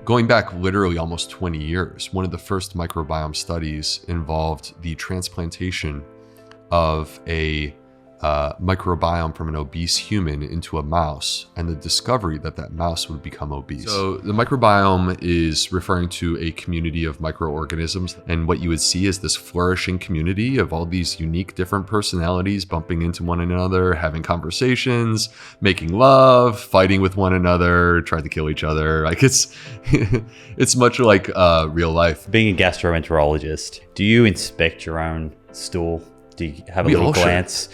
going back literally almost 20 years, one of the first microbiome studies involved the transplantation of a microbiome from an obese human into a mouse, and the discovery that that mouse would become obese. So the microbiome is referring to a community of microorganisms, and what you would see is this flourishing community of all these unique different personalities bumping into one another, having conversations, making love, fighting with one another, trying to kill each other. Like it's it's much like real life. Being a gastroenterologist, do you inspect your own stool? Do you have a little glance?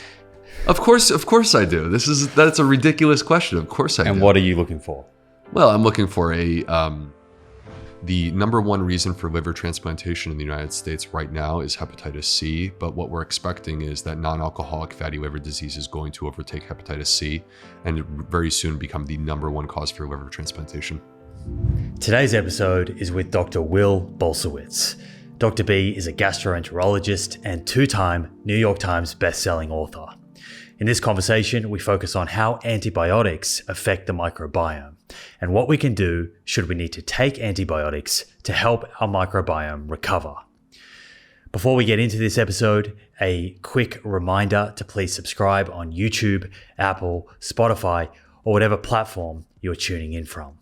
Of course I do. That's a ridiculous question. Of course I do. And what are you looking for? Well, I'm looking for the number one reason for liver transplantation in the United States right now is hepatitis C. But what we're expecting is that non-alcoholic fatty liver disease is going to overtake hepatitis C and very soon become the number one cause for liver transplantation. Today's episode is with Dr. Will Bulsiewicz. Dr. B is a gastroenterologist and two-time New York Times best-selling author. In this conversation, we focus on how antibiotics affect the microbiome and what we can do should we need to take antibiotics to help our microbiome recover. Before we get into this episode, a quick reminder to please subscribe on YouTube, Apple, Spotify, or whatever platform you're tuning in from.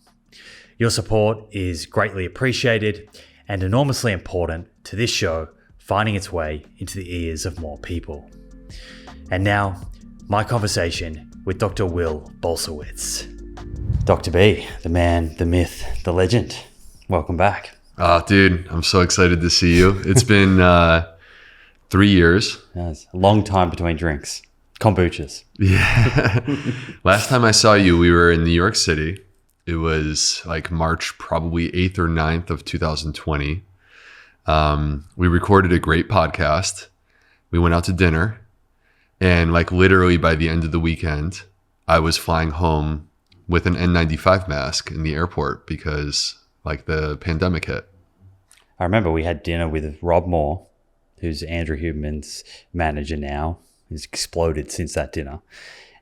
Your support is greatly appreciated and enormously important to this show finding its way into the ears of more people. And now, my conversation with Dr. Will Bulsiewicz. Dr. B, the man, the myth, the legend. Welcome back. Dude, I'm so excited to see you. It's been 3 years. It's a long time between drinks. Kombuchas. Yeah. Last time I saw you, we were in New York City. It was like March, probably 8th or 9th of 2020. We recorded a great podcast. We went out to dinner. And like literally by the end of the weekend, I was flying home with an N95 mask in the airport because like the pandemic hit. I remember we had dinner with Rob Moore, who's Andrew Huberman's manager now. He's exploded since that dinner.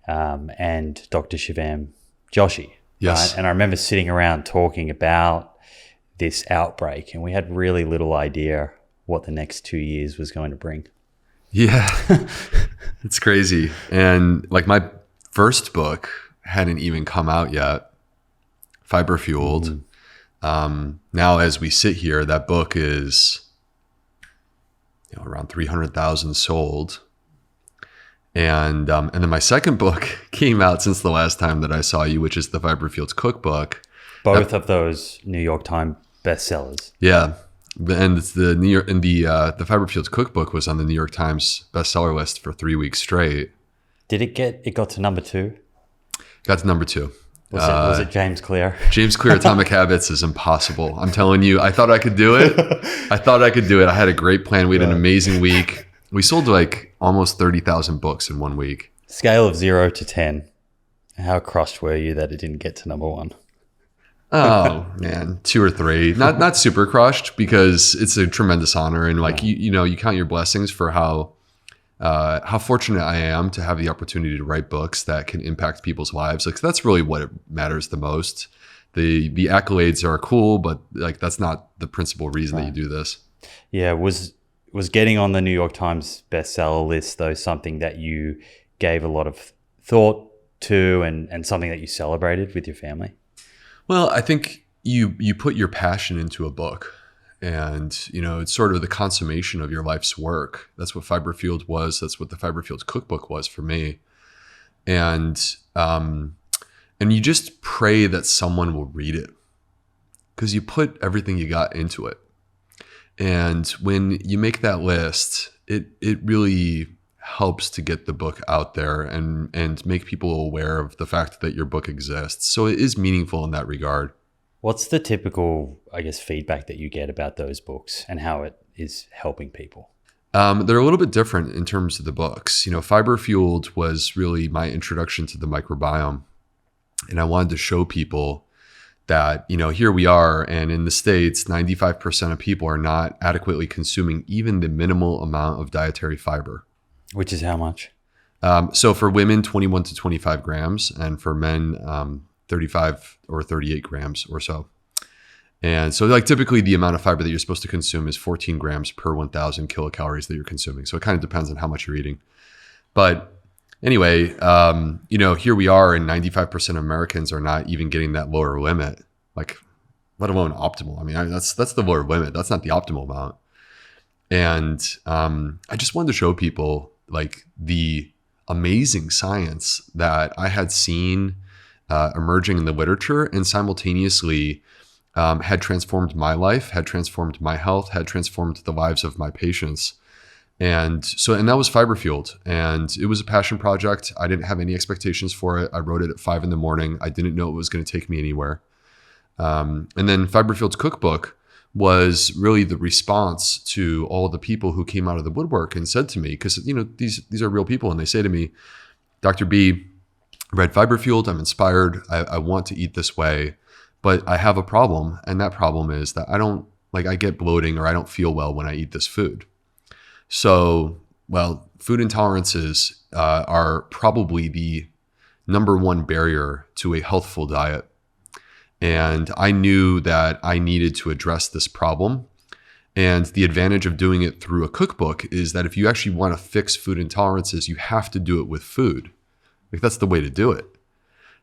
And Dr. Shivam Joshi. Yes. Right? And I remember sitting around talking about this outbreak, and we had really little idea what the next 2 years was going to bring. Yeah, it's crazy. And like my first book hadn't even come out yet, Fibre Fueled. Now as we sit here, that book is around 300,000 sold. And then my second book came out since the last time that I saw you, which is the Fibre Fueled Cookbook. Both of those New York Times bestsellers. Yeah. And it's the the Fibre Fueled Cookbook was on the New York Times bestseller list for 3 weeks straight. Did it got to number 2? Got to number 2. Was it James Clear? James Clear Atomic Habits is impossible. I'm telling you, I thought I could do it. I had a great plan. We had an amazing week. We sold like almost 30,000 books in 1 week. Scale of 0 to 10. How crushed were you that it didn't get to number 1? Oh man, 2 or 3. Not super crushed because it's a tremendous honor, and like you count your blessings for how fortunate I am to have the opportunity to write books that can impact people's lives. Like that's really what matters the most. The accolades are cool, but like that's not the principal reason that you do this. Yeah, was getting on the New York Times bestseller list though something that you gave a lot of thought to and something that you celebrated with your family? Well, I think you put your passion into a book, and it's sort of the consummation of your life's work. That's what Fibre Fueled was. That's what the Fibre Fueled Cookbook was for me. And you just pray that someone will read it because you put everything you got into it. And when you make that list, it really helps to get the book out there and make people aware of the fact that your book exists. So it is meaningful in that regard. What's the typical, I guess, feedback that you get about those books and how it is helping people? They're a little bit different in terms of the books. Fibre Fueled was really my introduction to the microbiome. And I wanted to show people that, here we are, and in the States, 95% of people are not adequately consuming even the minimal amount of dietary fiber. Which is how much? So for women, 21 to 25 grams, and for men, 35 or 38 grams or so. And so like typically the amount of fiber that you're supposed to consume is 14 grams per 1,000 kilocalories that you're consuming. So it kind of depends on how much you're eating. But anyway, here we are, and 95% of Americans are not even getting that lower limit, like let alone optimal. I mean, that's the lower limit. That's not the optimal amount. And I just wanted to show people like the amazing science that I had seen emerging in the literature, and simultaneously had transformed my life, had transformed my health, had transformed the lives of my patients. And that was Fibre Fueled, and it was a passion project. I didn't have any expectations for it. I wrote it at 5 a.m. I didn't know it was going to take me anywhere. And then Fibre Fueled's cookbook was really the response to all of the people who came out of the woodwork and said to me, because these are real people, and they say to me, Dr. B, read Fibre Fueled, I'm inspired. I want to eat this way, but I have a problem, and that problem is that I get bloating, or I don't feel well when I eat this food. So, food intolerances are probably the number one barrier to a healthful diet. And I knew that I needed to address this problem. And the advantage of doing it through a cookbook is that if you actually want to fix food intolerances, you have to do it with food. Like, that's the way to do it.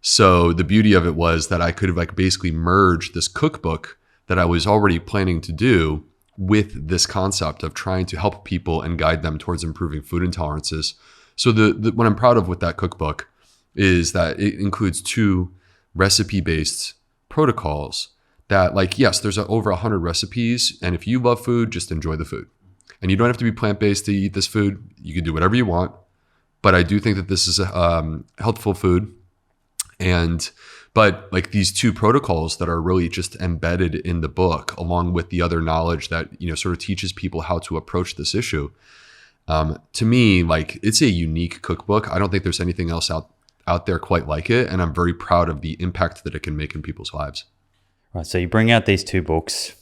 So the beauty of it was that I could have basically merged this cookbook that I was already planning to do with this concept of trying to help people and guide them towards improving food intolerances. So what I'm proud of with that cookbook is that it includes 2 recipe-based protocols that, yes, there's over 100 recipes. And if you love food, just enjoy the food. And you don't have to be plant-based to eat this food. You can do whatever you want. But I do think that this is a healthful food. But these 2 protocols that are really just embedded in the book, along with the other knowledge that, sort of teaches people how to approach this issue. To me, it's a unique cookbook. I don't think there's anything else out there quite like it. And I'm very proud of the impact that it can make in people's lives. Right. So you bring out these 2 books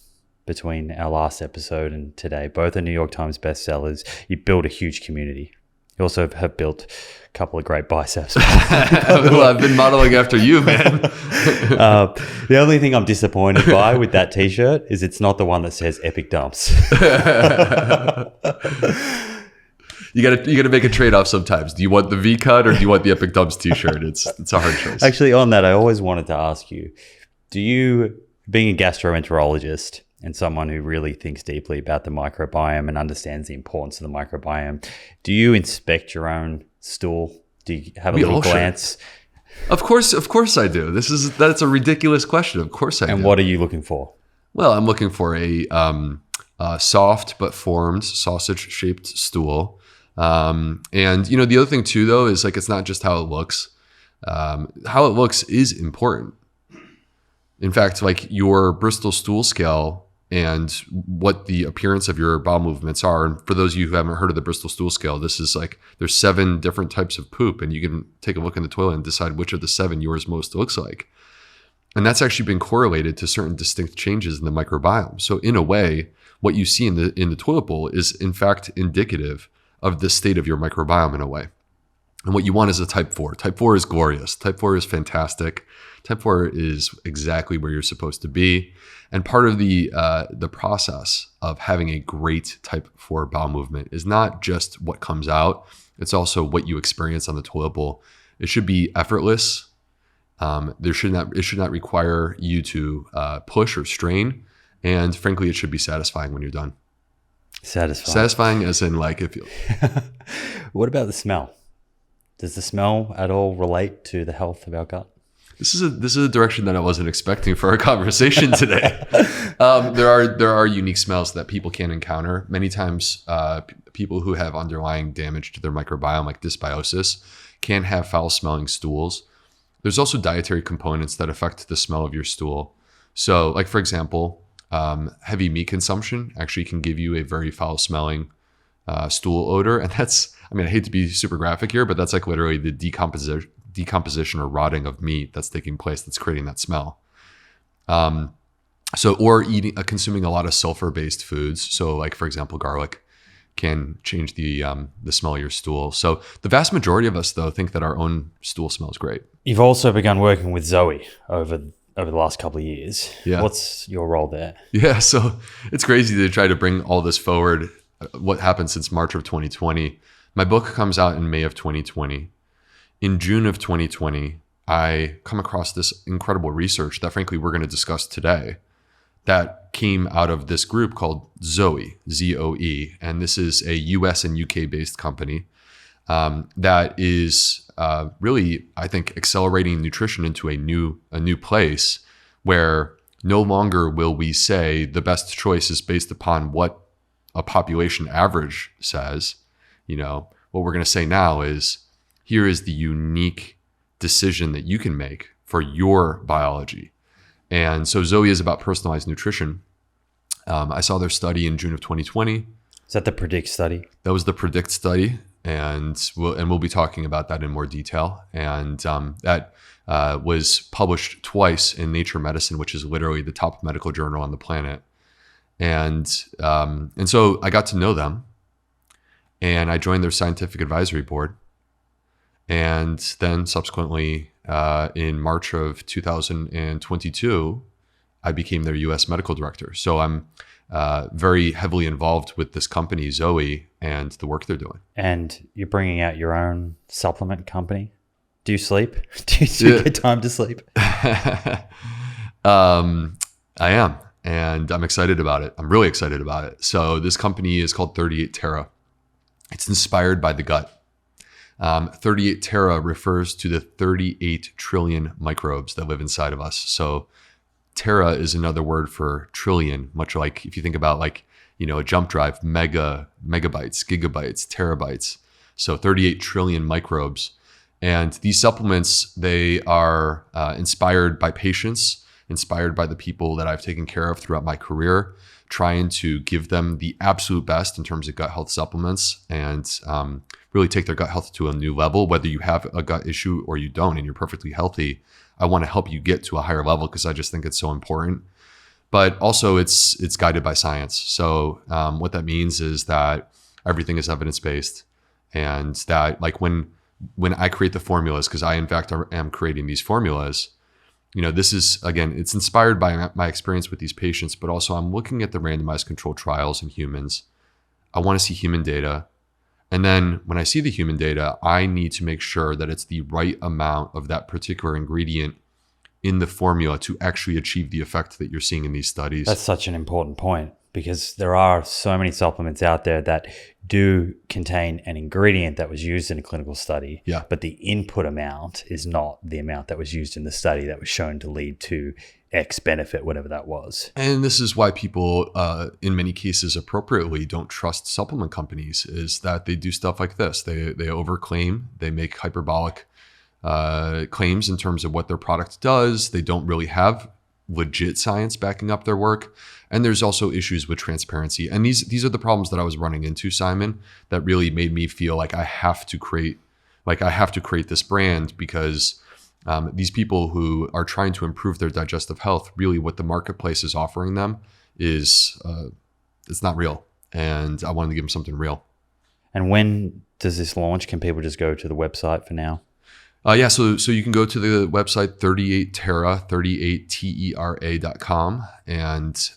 between our last episode and today. Both are New York Times bestsellers. You build a huge community. You also have built a couple of great biceps. Well, I've been modeling after you, man. The only thing I'm disappointed by with that t-shirt is it's not the one that says Epic Dumps. You gotta make a trade-off sometimes. Do you want the V cut, or do you want the Epic Dumps t-shirt? It's a hard choice. Actually, on that, I always wanted to ask you, being a gastroenterologist and someone who really thinks deeply about the microbiome and understands the importance of the microbiome, do you inspect your own stool? Do you have a little glance? Of course I do. That's a ridiculous question. Of course I do. And what are you looking for? Well, I'm looking for a soft but formed sausage-shaped stool. And the other thing too, though, is it's not just how it looks. How it looks is important. In fact, your Bristol stool scale and what the appearance of your bowel movements are. And for those of you who haven't heard of the Bristol stool scale, this is there's 7 different types of poop, and you can take a look in the toilet and decide which of the 7 yours most looks like. And that's actually been correlated to certain distinct changes in the microbiome. So in a way, what you see in the toilet bowl is in fact indicative of the state of your microbiome in a way. And what you want is a type 4. Type 4 is glorious. Type 4 is fantastic. Type 4 is exactly where you're supposed to be. And part of the process of having a great type 4 bowel movement is not just what comes out, it's also what you experience on the toilet bowl. It should be effortless. It should not require you to push or strain. And frankly, it should be satisfying when you're done. Satisfying as in if you... What about the smell? Does the smell at all relate to the health of our gut? This is a direction that I wasn't expecting for our conversation today. There are unique smells that people can encounter. Many times, people who have underlying damage to their microbiome, like dysbiosis, can have foul-smelling stools. There's also dietary components that affect the smell of your stool. So, for example, heavy meat consumption actually can give you a very foul-smelling stool odor, and that's, I hate to be super graphic here, but that's literally the decomposition or rotting of meat that's taking place that's creating that smell. Or consuming a lot of sulfur-based foods. So for example, garlic can change the smell of your stool. So the vast majority of us, though, think that our own stool smells great. You've also begun working with Zoe over over the last couple of years. Yeah. What's your role there? Yeah, so it's crazy to try to bring all this forward. What happened since March of 2020? My book comes out in May of 2020. In June of 2020, I come across this incredible research that frankly we're going to discuss today that came out of this group called Zoe, Z-O-E. And this is a US and UK based company that is really, I think, accelerating nutrition into a new place where no longer will we say the best choice is based upon what a population average says. What we're going to say now is, here is the unique decision that you can make for your biology. And so Zoe is about personalized nutrition. I saw their study in June of 2020. Is that the PREDICT study? That was the PREDICT study. And we'll be talking about that in more detail. And that was published twice in Nature Medicine, which is literally the top medical journal on the planet. And so I got to know them, and I joined their scientific advisory board. And then subsequently, in March of 2022, I became their US medical director. So I'm very heavily involved with this company, Zoe, and the work they're doing. And you're bringing out your own supplement company. Do you sleep? Do you get time to sleep? I am, and I'm excited about it. I'm really excited about it. So this company is called 38 Tera. It's inspired by the gut. 38 Tera refers to the 38 trillion microbes that live inside of us. So Tera is another word for trillion, much like if you think about a jump drive, megabytes, gigabytes, terabytes. So 38 trillion microbes. And these supplements, they are inspired by patients, inspired by the people that I've taken care of throughout my career, trying to give them the absolute best in terms of gut health supplements and really take their gut health to a new level. Whether you have a gut issue or you don't and you're perfectly healthy, I want to help you get to a higher level because I just think it's so important. But also it's guided by science. So what that means is that everything is evidence-based, and that when I create the formulas, because I in fact am creating these formulas, this is, again, it's inspired by my experience with these patients, but also I'm looking at the randomized controlled trials in humans. I want to see human data. And then when I see the human data, I need to make sure that it's the right amount of that particular ingredient in the formula to actually achieve the effect that you're seeing in these studies. That's such an important point, because there are so many supplements out there that do contain an ingredient that was used in a clinical study, but the input amount is not the amount that was used in the study that was shown to lead to X benefit, whatever that was. And this is why people, in many cases appropriately, don't trust supplement companies, is that they do stuff like this. They overclaim, they make hyperbolic claims in terms of what their product does. They don't really have legit science backing up their work. And there's also issues with transparency. And these are the problems that I was running into, Simon, that really made me feel like I have to create this brand, because these people who are trying to improve their digestive health, really what the marketplace is offering them is it's not real. And I wanted to give them something real. And when does this launch? Can people just go to the website for now? So you can go to the website 38tera, 38tera.com. And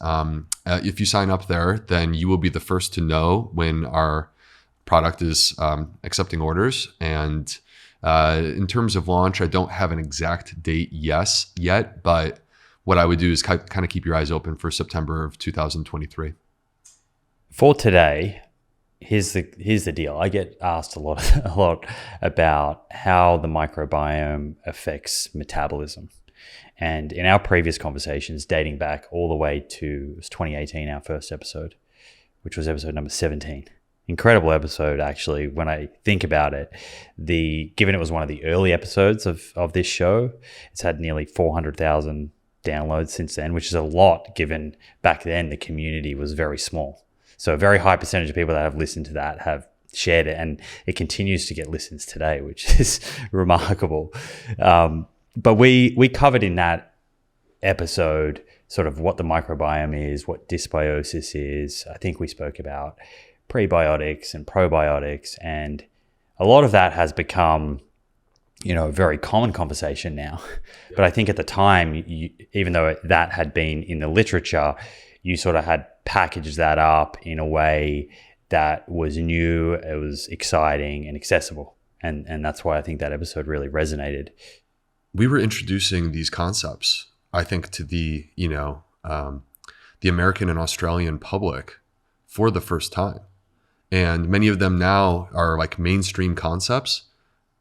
if you sign up there, then you will be the first to know when our product is accepting orders. And in terms of launch, I don't have an exact date yet, but what I would do is kind of keep your eyes open for September of 2023. For today, here's the deal. I get asked a lot about how the microbiome affects metabolism. And in our previous conversations, dating back all the way to 2018, our first episode, which was episode number 17. Incredible episode, actually, when I think about it. Given it was one of the early episodes of this show, it's had nearly 400,000 downloads since then, which is a lot given back then the community was very small. So a very high percentage of people that have listened to that have shared it, and it continues to get listens today, which is remarkable. But we covered in that episode sort of what the microbiome is, what dysbiosis is. I think we spoke about prebiotics and probiotics, and a lot of that has become a very common conversation now. But I think at the time, even though that had been in the literature, you sort of had packaged that up in a way that was new, it was exciting and accessible. And that's why I think that episode really resonated. We were introducing these concepts, I think, to the American and Australian public for the first time. And many of them now are like mainstream concepts.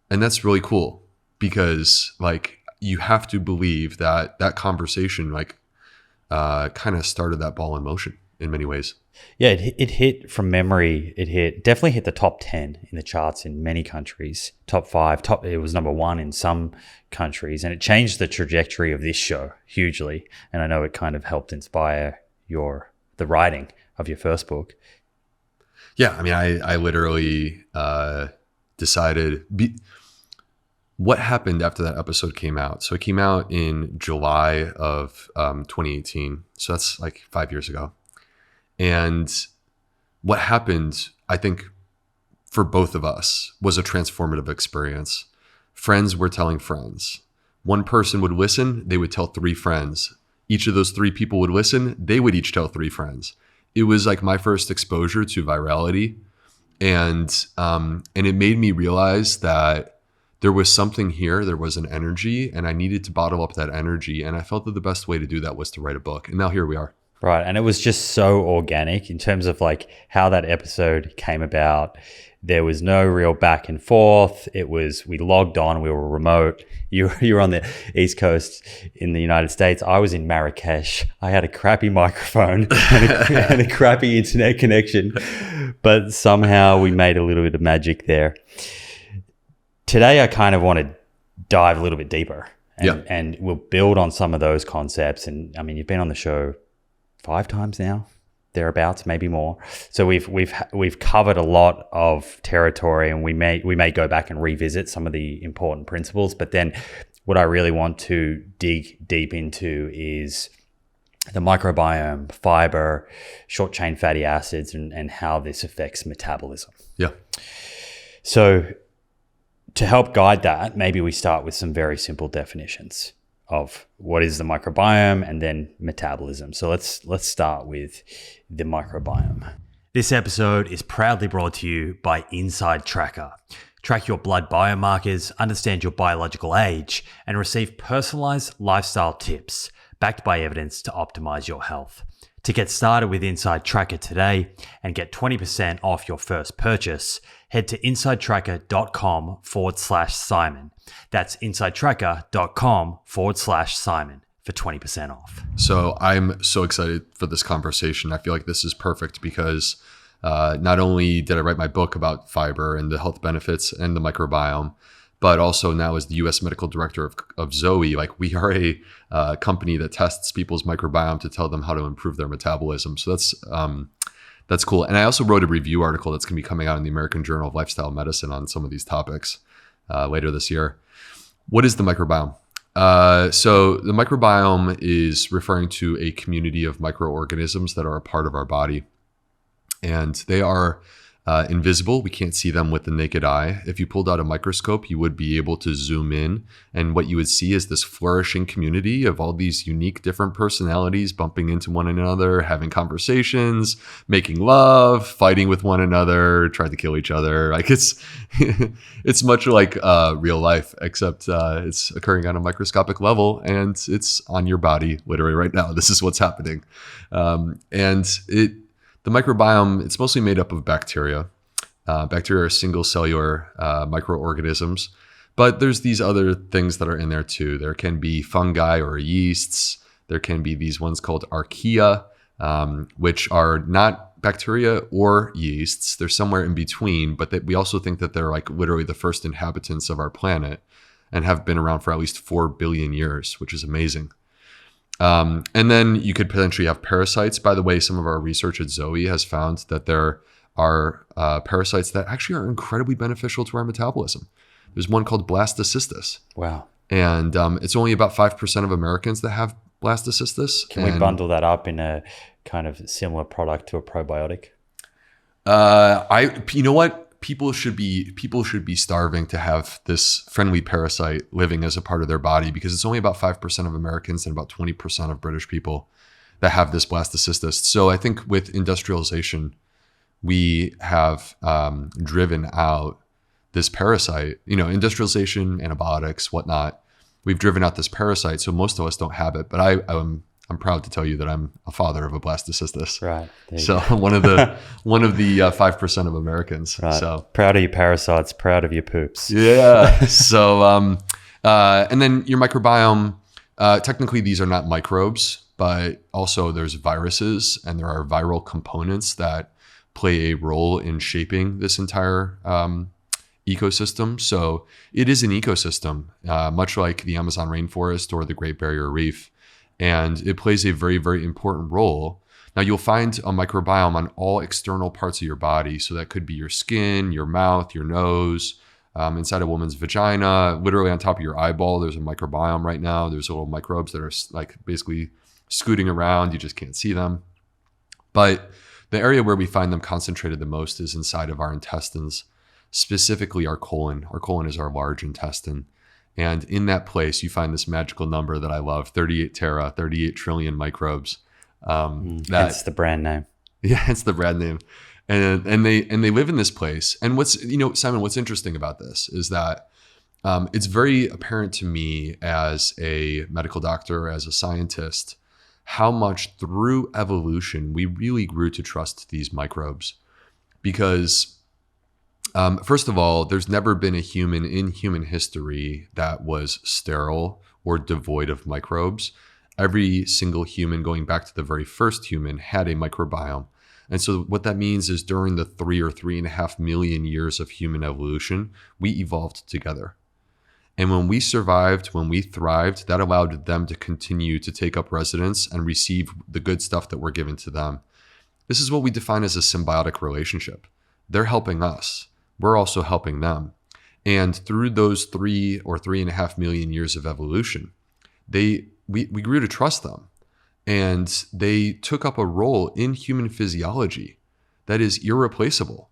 And that's really cool because like you have to believe that that conversation like kind of started that ball in motion in many ways. Yeah, it hit from memory. Definitely hit the top 10 in the charts in many countries, top 5, it was number 1 in some countries. And it changed the trajectory of this show hugely. And I know it kind of helped inspire the writing of your first book. Yeah, I mean, I literally decided what happened after that episode came out. So it came out in July of 2018. So that's like 5 years ago. And what happened, I think, for both of us was a transformative experience. Friends were telling friends. One person would listen, they would tell 3 friends. Each of those 3 people would listen, they would each tell 3 friends. It was like my first exposure to virality. And it made me realize that there was something here, there was an energy, and I needed to bottle up that energy. And I felt that the best way to do that was to write a book. And now here we are. Right. And it was just so organic in terms of like how that episode came about. There was no real back and forth. We logged on, we were remote. You were on the East Coast in the United States. I was in Marrakesh. I had a crappy microphone and a crappy internet connection, but somehow we made a little bit of magic there. Today, I kind of want to dive a little bit deeper and we'll build on some of those concepts. And I mean, you've been on the show 5 times now, thereabouts, maybe more. So we've covered a lot of territory, and we may go back and revisit some of the important principles. But then, what I really want to dig deep into is the microbiome, fiber, short chain fatty acids, and how this affects metabolism. Yeah. So to help guide that, maybe we start with some very simple definitions of what is the microbiome and then metabolism. So let's start with the microbiome. This episode is proudly brought to you by Inside Tracker. Track your blood biomarkers, understand your biological age, and receive personalized lifestyle tips backed by evidence to optimize your health. To get started with Inside Tracker today and get 20% off your first purchase, head to insidetracker.com/Simon. That's insidetracker.com/Simon for 20% off. So I'm so excited for this conversation. I feel like this is perfect because not only did I write my book about fiber and the health benefits and the microbiome, but also now as the U.S. medical director of Zoe, like we are a company that tests people's microbiome to tell them how to improve their metabolism. So that's cool. And I also wrote a review article that's going to be coming out in the American Journal of Lifestyle Medicine on some of these topics later this year. What is the microbiome? So the microbiome is referring to a community of microorganisms that are a part of our body. And they are invisible. We can't see them with the naked eye. If you pulled out a microscope, you would be able to zoom in. And what you would see is this flourishing community of all these unique different personalities bumping into one another, having conversations, making love, fighting with one another, trying to kill each other. Like it's much like real life, except it's occurring on a microscopic level and it's on your body literally right now. This is what's happening. The microbiome, it's mostly made up of bacteria. Bacteria are single cellular microorganisms, but there's these other things that are in there too. There can be fungi or yeasts. There can be these ones called archaea, which are not bacteria or yeasts. They're somewhere in between, but we also think that they're like literally the first inhabitants of our planet and have been around for at least 4 billion years, which is amazing. And then you could potentially have parasites. By the way, some of our research at Zoe has found that there are parasites that actually are incredibly beneficial to our metabolism. There's one called blastocystis. Wow. And it's only about 5% of Americans that have blastocystis. Can we bundle that up in a kind of similar product to a probiotic? You know what? people should be starving to have this friendly parasite living as a part of their body, because it's only about 5% of Americans and about 20% of British people that have this blastocystis. So I think with industrialization, we have driven out this parasite, industrialization, antibiotics, whatnot. We've driven out this parasite, so most of us don't have it. But I'm proud to tell you that I'm a father of a blastocystis. Right. So one of the 5% of Americans. Right. So proud of your parasites, proud of your poops. Yeah. So and then your microbiome. Technically, these are not microbes, but also there's viruses, and there are viral components that play a role in shaping this entire ecosystem. So it is an ecosystem, much like the Amazon rainforest or the Great Barrier Reef. And it plays a very, very important role. Now, you'll find a microbiome on all external parts of your body. So that could be your skin, your mouth, your nose, inside a woman's vagina, literally on top of your eyeball. There's a microbiome right now. There's little microbes that are like basically scooting around. You just can't see them. But the area where we find them concentrated the most is inside of our intestines, specifically our colon. Our colon is our large intestine. And in that place, you find this magical number that I love, 38 tera, 38 trillion microbes. That's the brand name. Yeah, it's the brand name. And they live in this place. And Simon, what's interesting about this is that it's very apparent to me as a medical doctor, as a scientist, how much through evolution we really grew to trust these microbes. Because first of all, there's never been a human in human history that was sterile or devoid of microbes. Every single human, going back to the very first human, had a microbiome. And so what that means is during the 3 or 3.5 million years of human evolution, we evolved together. And when we survived, when we thrived, that allowed them to continue to take up residence and receive the good stuff that were given to them. This is what we define as a symbiotic relationship. They're helping us. We're also helping them. And through those 3 or 3.5 million years of evolution, we grew to trust them. And they took up a role in human physiology that is irreplaceable.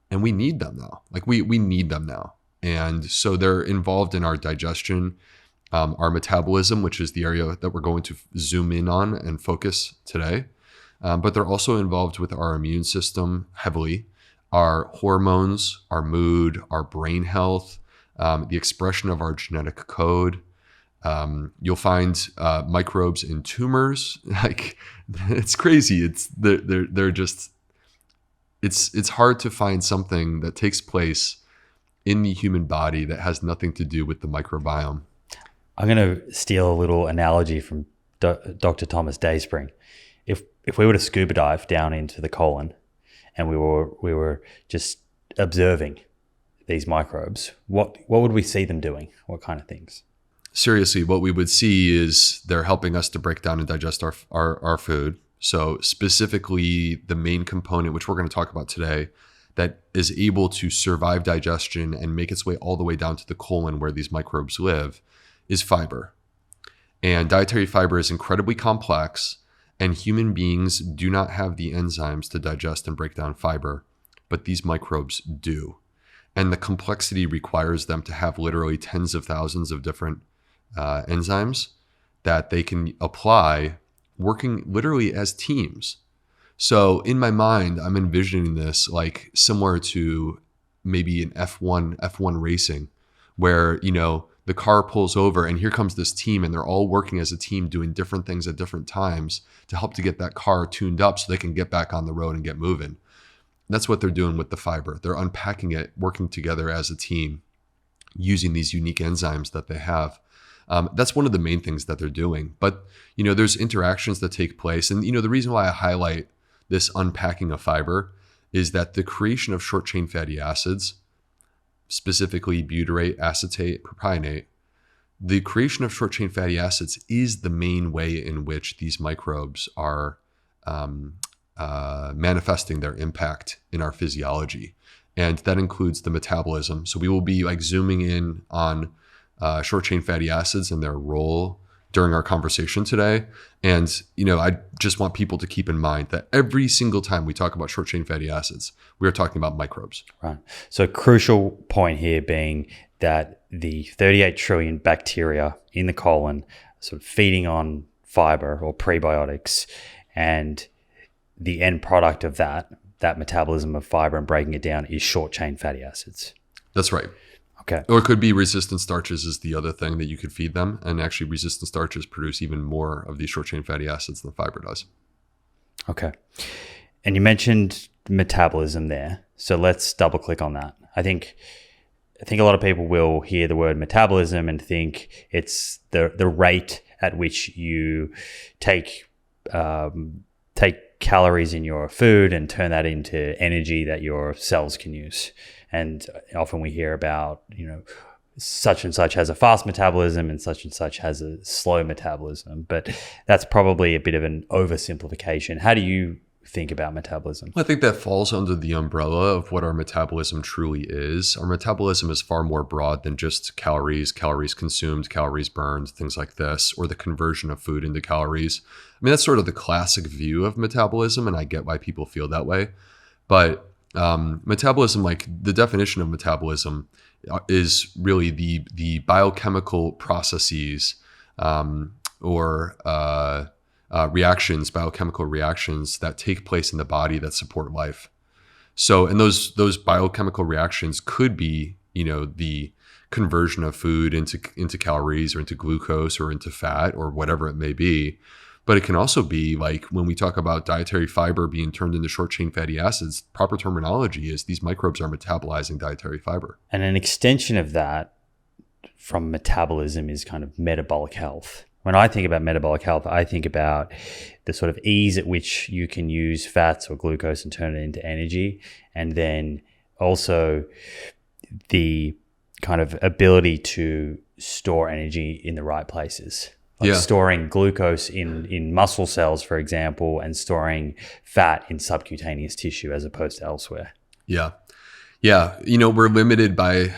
And we need them now. Like we need them now. And so they're involved in our digestion, our metabolism, which is the area that we're going to zoom in on and focus today. But they're also involved with our immune system heavily, our hormones, our mood, our brain health, the expression of our genetic code. You'll find microbes in tumors. Like, it's crazy. They're just, it's hard to find something that takes place in the human body that has nothing to do with the microbiome. I'm going to steal a little analogy from Dr. Thomas Dayspring. If we were to scuba dive down into the colon and we were just observing these microbes, what would we see them doing? What kind of things? Seriously, what we would see is they're helping us to break down and digest our food. So specifically the main component, which we're going to talk about today, that is able to survive digestion and make its way all the way down to the colon where these microbes live, is fiber. And dietary fiber is incredibly complex, and human beings do not have the enzymes to digest and break down fiber, but these microbes do. And the complexity requires them to have literally tens of thousands of different enzymes that they can apply, working literally as teams. So in my mind, I'm envisioning this like similar to maybe an F1 racing, where, the car pulls over and here comes this team and they're all working as a team doing different things at different times to help to get that car tuned up so they can get back on the road and get moving. That's what they're doing with the fiber. They're unpacking it, working together as a team, using these unique enzymes that they have. That's one of the main things that they're doing. But, there's interactions that take place. And, the reason why I highlight this unpacking of fiber is that the creation of short chain fatty acids, specifically butyrate, acetate, propionate, the creation of short chain fatty acids is the main way in which these microbes are manifesting their impact in our physiology. And that includes the metabolism. So we will be like zooming in on short chain fatty acids and their role during our conversation today. And, I just want people to keep in mind that every single time we talk about short chain fatty acids, we are talking about microbes. Right. So crucial point here being that the 38 trillion bacteria in the colon sort of feeding on fiber or prebiotics, and the end product of that metabolism of fiber and breaking it down is short chain fatty acids. That's right. Okay. Or it could be resistant starches is the other thing that you could feed them. And actually resistant starches produce even more of these short chain fatty acids than fiber does. Okay. And you mentioned metabolism there. So let's double click on that. I think a lot of people will hear the word metabolism and think it's the rate at which you take calories in your food and turn that into energy that your cells can use. And often we hear about, such and such has a fast metabolism and such has a slow metabolism. But that's probably a bit of an oversimplification. How do you think about metabolism? I think that falls under the umbrella of what our metabolism truly is. Our metabolism is far more broad than just calories consumed, calories burned, things like this, or the conversion of food into calories. I mean, that's sort of the classic view of metabolism, and I get why people feel that way. But metabolism, like the definition of metabolism, is really the biochemical processes biochemical reactions that take place in the body that support life. So, and those biochemical reactions could be, the conversion of food into calories or into glucose or into fat or whatever it may be. But it can also be like when we talk about dietary fiber being turned into short chain fatty acids, proper terminology is these microbes are metabolizing dietary fiber. And an extension of that from metabolism is kind of metabolic health. When I think about metabolic health, I think about the sort of ease at which you can use fats or glucose and turn it into energy. And then also the kind of ability to store energy in the right places. Like storing glucose in muscle cells, for example, and storing fat in subcutaneous tissue as opposed to elsewhere. Yeah. We're limited by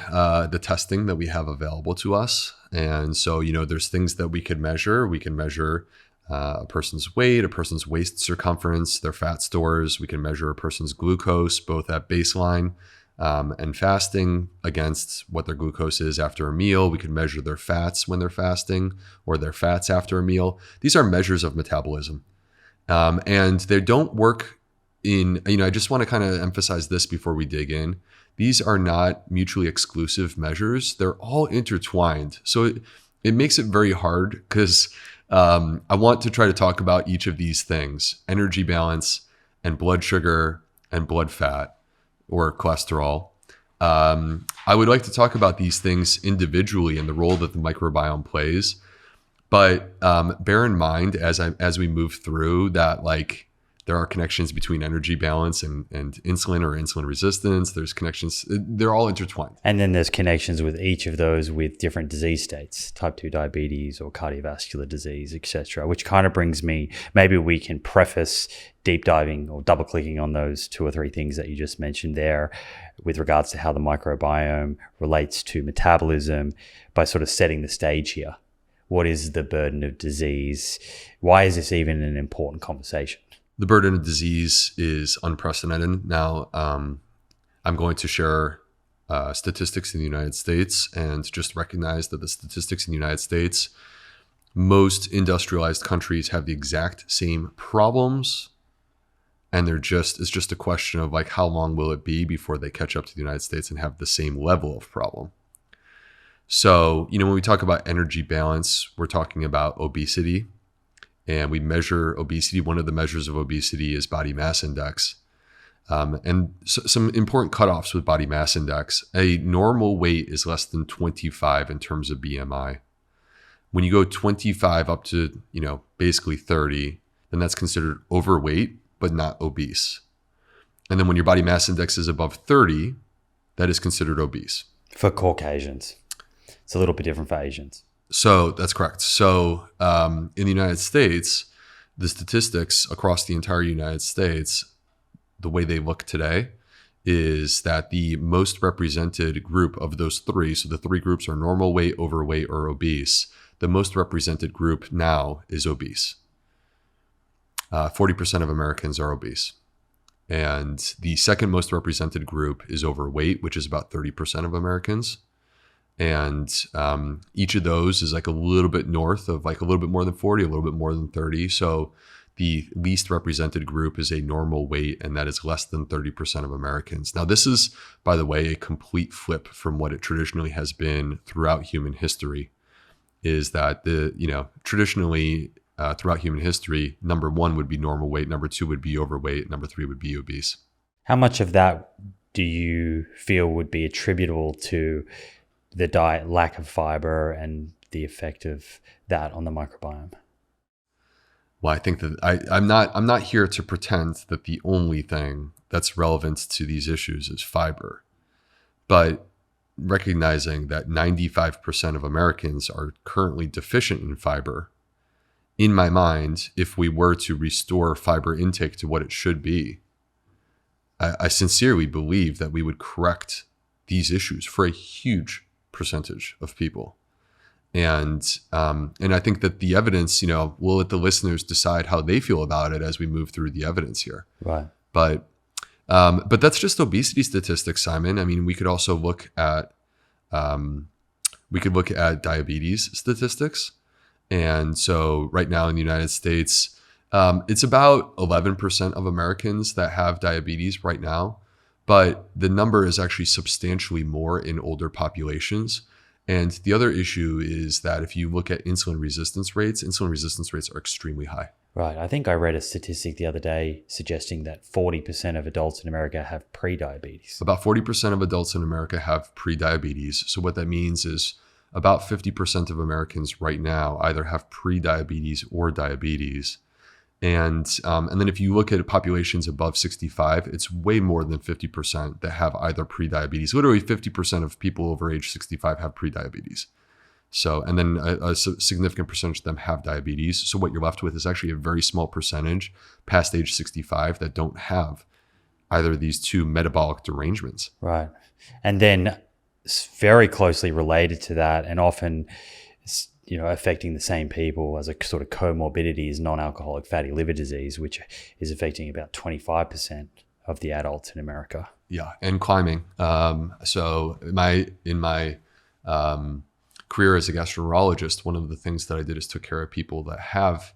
the testing that we have available to us. And so, there's things that we could measure. We can measure a person's weight, a person's waist circumference, their fat stores. We can measure a person's glucose, both at baseline and fasting against what their glucose is after a meal. We can measure their fats when they're fasting or their fats after a meal. These are measures of metabolism. And they don't work in, I just want to kind of emphasize this before we dig in. These are not mutually exclusive measures. They're all intertwined. So it makes it very hard because I want to try to talk about each of these things: energy balance and blood sugar and blood fat or cholesterol. I would like to talk about these things individually and the role that the microbiome plays. But bear in mind as we move through that, like, there are connections between energy balance and insulin or insulin resistance. There's connections. They're all intertwined. And then there's connections with each of those with different disease states, type 2 diabetes or cardiovascular disease, etc. Which kind of brings me, maybe we can preface deep diving or double clicking on those 2 or 3 things that you just mentioned there with regards to how the microbiome relates to metabolism by sort of setting the stage here. What is the burden of disease? Why is this even an important conversation? The burden of disease is unprecedented. Now, I'm going to share statistics in the United States and just recognize that the statistics in the United States, most industrialized countries have the exact same problems. And it's just a question of like, how long will it be before they catch up to the United States and have the same level of problem? So, when we talk about energy balance, we're talking about obesity. And we measure obesity. One of the measures of obesity is body mass index. And some important cutoffs with body mass index. A normal weight is less than 25 in terms of BMI. When you go 25 up to, basically 30, then that's considered overweight, but not obese. And then when your body mass index is above 30, that is considered obese. For Caucasians. It's a little bit different for Asians. So that's correct. So in the United States, the statistics across the entire United States, the way they look today is that the most represented group of those 3, so the 3 groups are normal weight, overweight, or obese. the most represented group now is obese. 40% of Americans are obese. And the second most represented group is overweight, which is about 30% of Americans. And each of those is like a little bit north of like a little bit more than 40, a little bit more than 30. So the least represented group is a normal weight, and that is less than 30% of Americans. Now, this is, by the way, a complete flip from what it traditionally has been throughout human history, is that traditionally throughout human history, number one would be normal weight, number two would be overweight, number three would be obese. How much of that do you feel would be attributable to the diet, lack of fiber, and the effect of that on the microbiome? Well, I think that I'm not here to pretend that the only thing that's relevant to these issues is fiber, but recognizing that 95% of Americans are currently deficient in fiber, in my mind, if we were to restore fiber intake to what it should be, I sincerely believe that we would correct these issues for a huge percentage of people. And I think that the evidence, we'll let the listeners decide how they feel about it as we move through the evidence here. Right. But that's just obesity statistics, Simon. I mean, we could also look at diabetes statistics. And so right now in the United States, it's about 11% of Americans that have diabetes right now, but the number is actually substantially more in older populations. And the other issue is that if you look at insulin resistance rates are extremely high. Right. I think I read a statistic the other day suggesting that 40% of adults in America have prediabetes. About 40% of adults in America have prediabetes. So what that means is about 50% of Americans right now either have prediabetes or diabetes. And then if you look at populations above 65, it's way more than 50% that have either prediabetes. Literally 50% of people over age 65 have prediabetes. So, and then a significant percentage of them have diabetes. So what you're left with is actually a very small percentage past age 65 that don't have either of these two metabolic derangements. Right. And then very closely related to that, and often affecting the same people as a sort of comorbidity, is non-alcoholic fatty liver disease, which is affecting about 25% of the adults in America. Yeah, and climbing. So in my career as a gastroenterologist, one of the things that I did is took care of people that have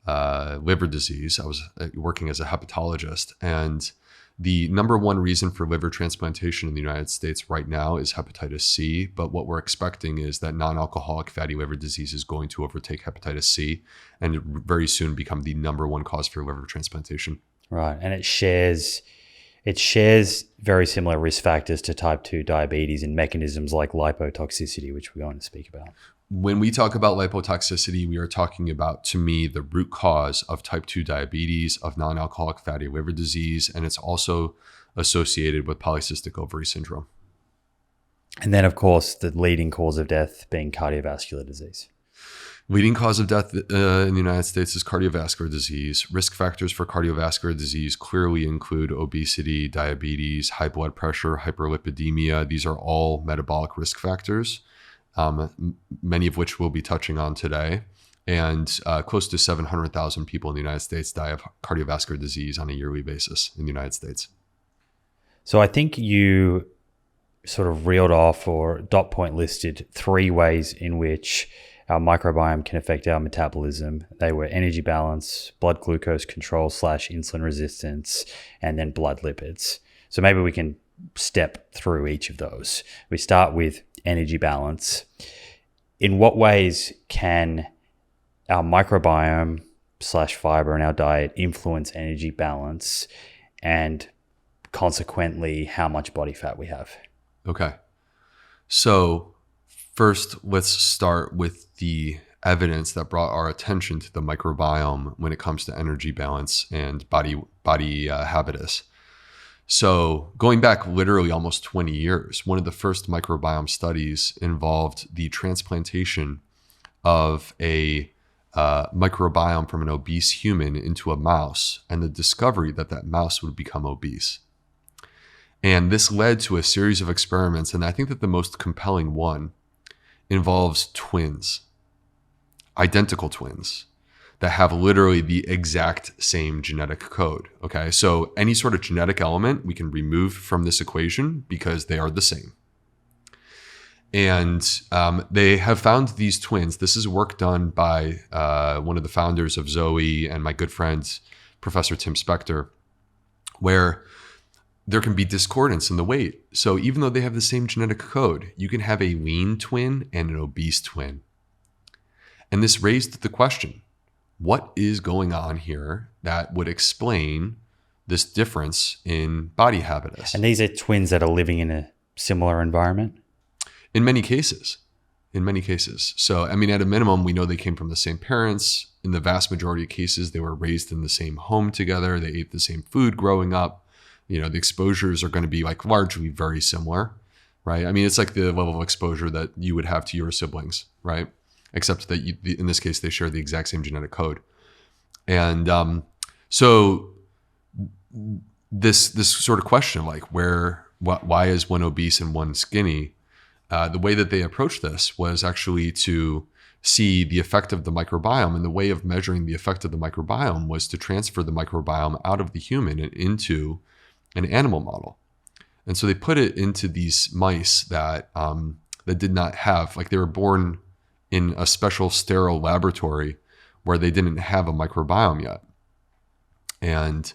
liver disease. I was working as a hepatologist, and the number one reason for liver transplantation in the United States right now is hepatitis C. But what we're expecting is that non-alcoholic fatty liver disease is going to overtake hepatitis C and very soon become the number one cause for liver transplantation. Right. And it shares very similar risk factors to type 2 diabetes and mechanisms like lipotoxicity, which we're going to speak about. When we talk about lipotoxicity, we are talking about, to me, the root cause of type 2 diabetes, of non-alcoholic fatty liver disease, and it's also associated with polycystic ovary syndrome. And then, of course, the leading cause of death being cardiovascular disease. Leading cause of death in the United States is cardiovascular disease. Risk factors for cardiovascular disease clearly include obesity, diabetes, high blood pressure, hyperlipidemia. These are all metabolic risk factors, many of which we'll be touching on today. And close to 700,000 people in the United States die of cardiovascular disease on a yearly basis in the United States. So I think you sort of reeled off or dot point listed 3 ways in which our microbiome can affect our metabolism. They were energy balance, blood glucose control / insulin resistance, and then blood lipids. So maybe we can step through each of those. We start with energy balance. In what ways can our microbiome / fiber in our diet influence energy balance, and consequently how much body fat we have? Okay. So first, let's start with the evidence that brought our attention to the microbiome when it comes to energy balance and body habitus. So going back literally almost 20 years, one of the first microbiome studies involved the transplantation of a microbiome from an obese human into a mouse, and the discovery that that mouse would become obese. And this led to a series of experiments, and I think that the most compelling one involves twins. identical twins that have literally the exact same genetic code. Okay, so any sort of genetic element we can remove from this equation because they are the same. And they have found these twins. This is work done by one of the founders of Zoe and my good friend, Professor Tim Spector, where there can be discordance in the weight. So even though they have the same genetic code, you can have a lean twin and an obese twin. And this raised the question, what is going on here that would explain this difference in body habitus? And these are twins that are living in a similar environment? In many cases. So, I mean, at a minimum, we know they came from the same parents. In the vast majority of cases, they were raised in the same home together. They ate the same food growing up. You know, the exposures are going to be like largely very similar, right? I mean, it's like the level of exposure that you would have to your siblings, right? Except that in this case, they share the exact same genetic code. And so this sort of question, like why is one obese and one skinny? The way that they approached this was actually to see the effect of the microbiome. And the way of measuring the effect of the microbiome was to transfer the microbiome out of the human and into an animal model. And so they put it into these mice that did not have, like they were born in a special sterile laboratory where they didn't have a microbiome yet. And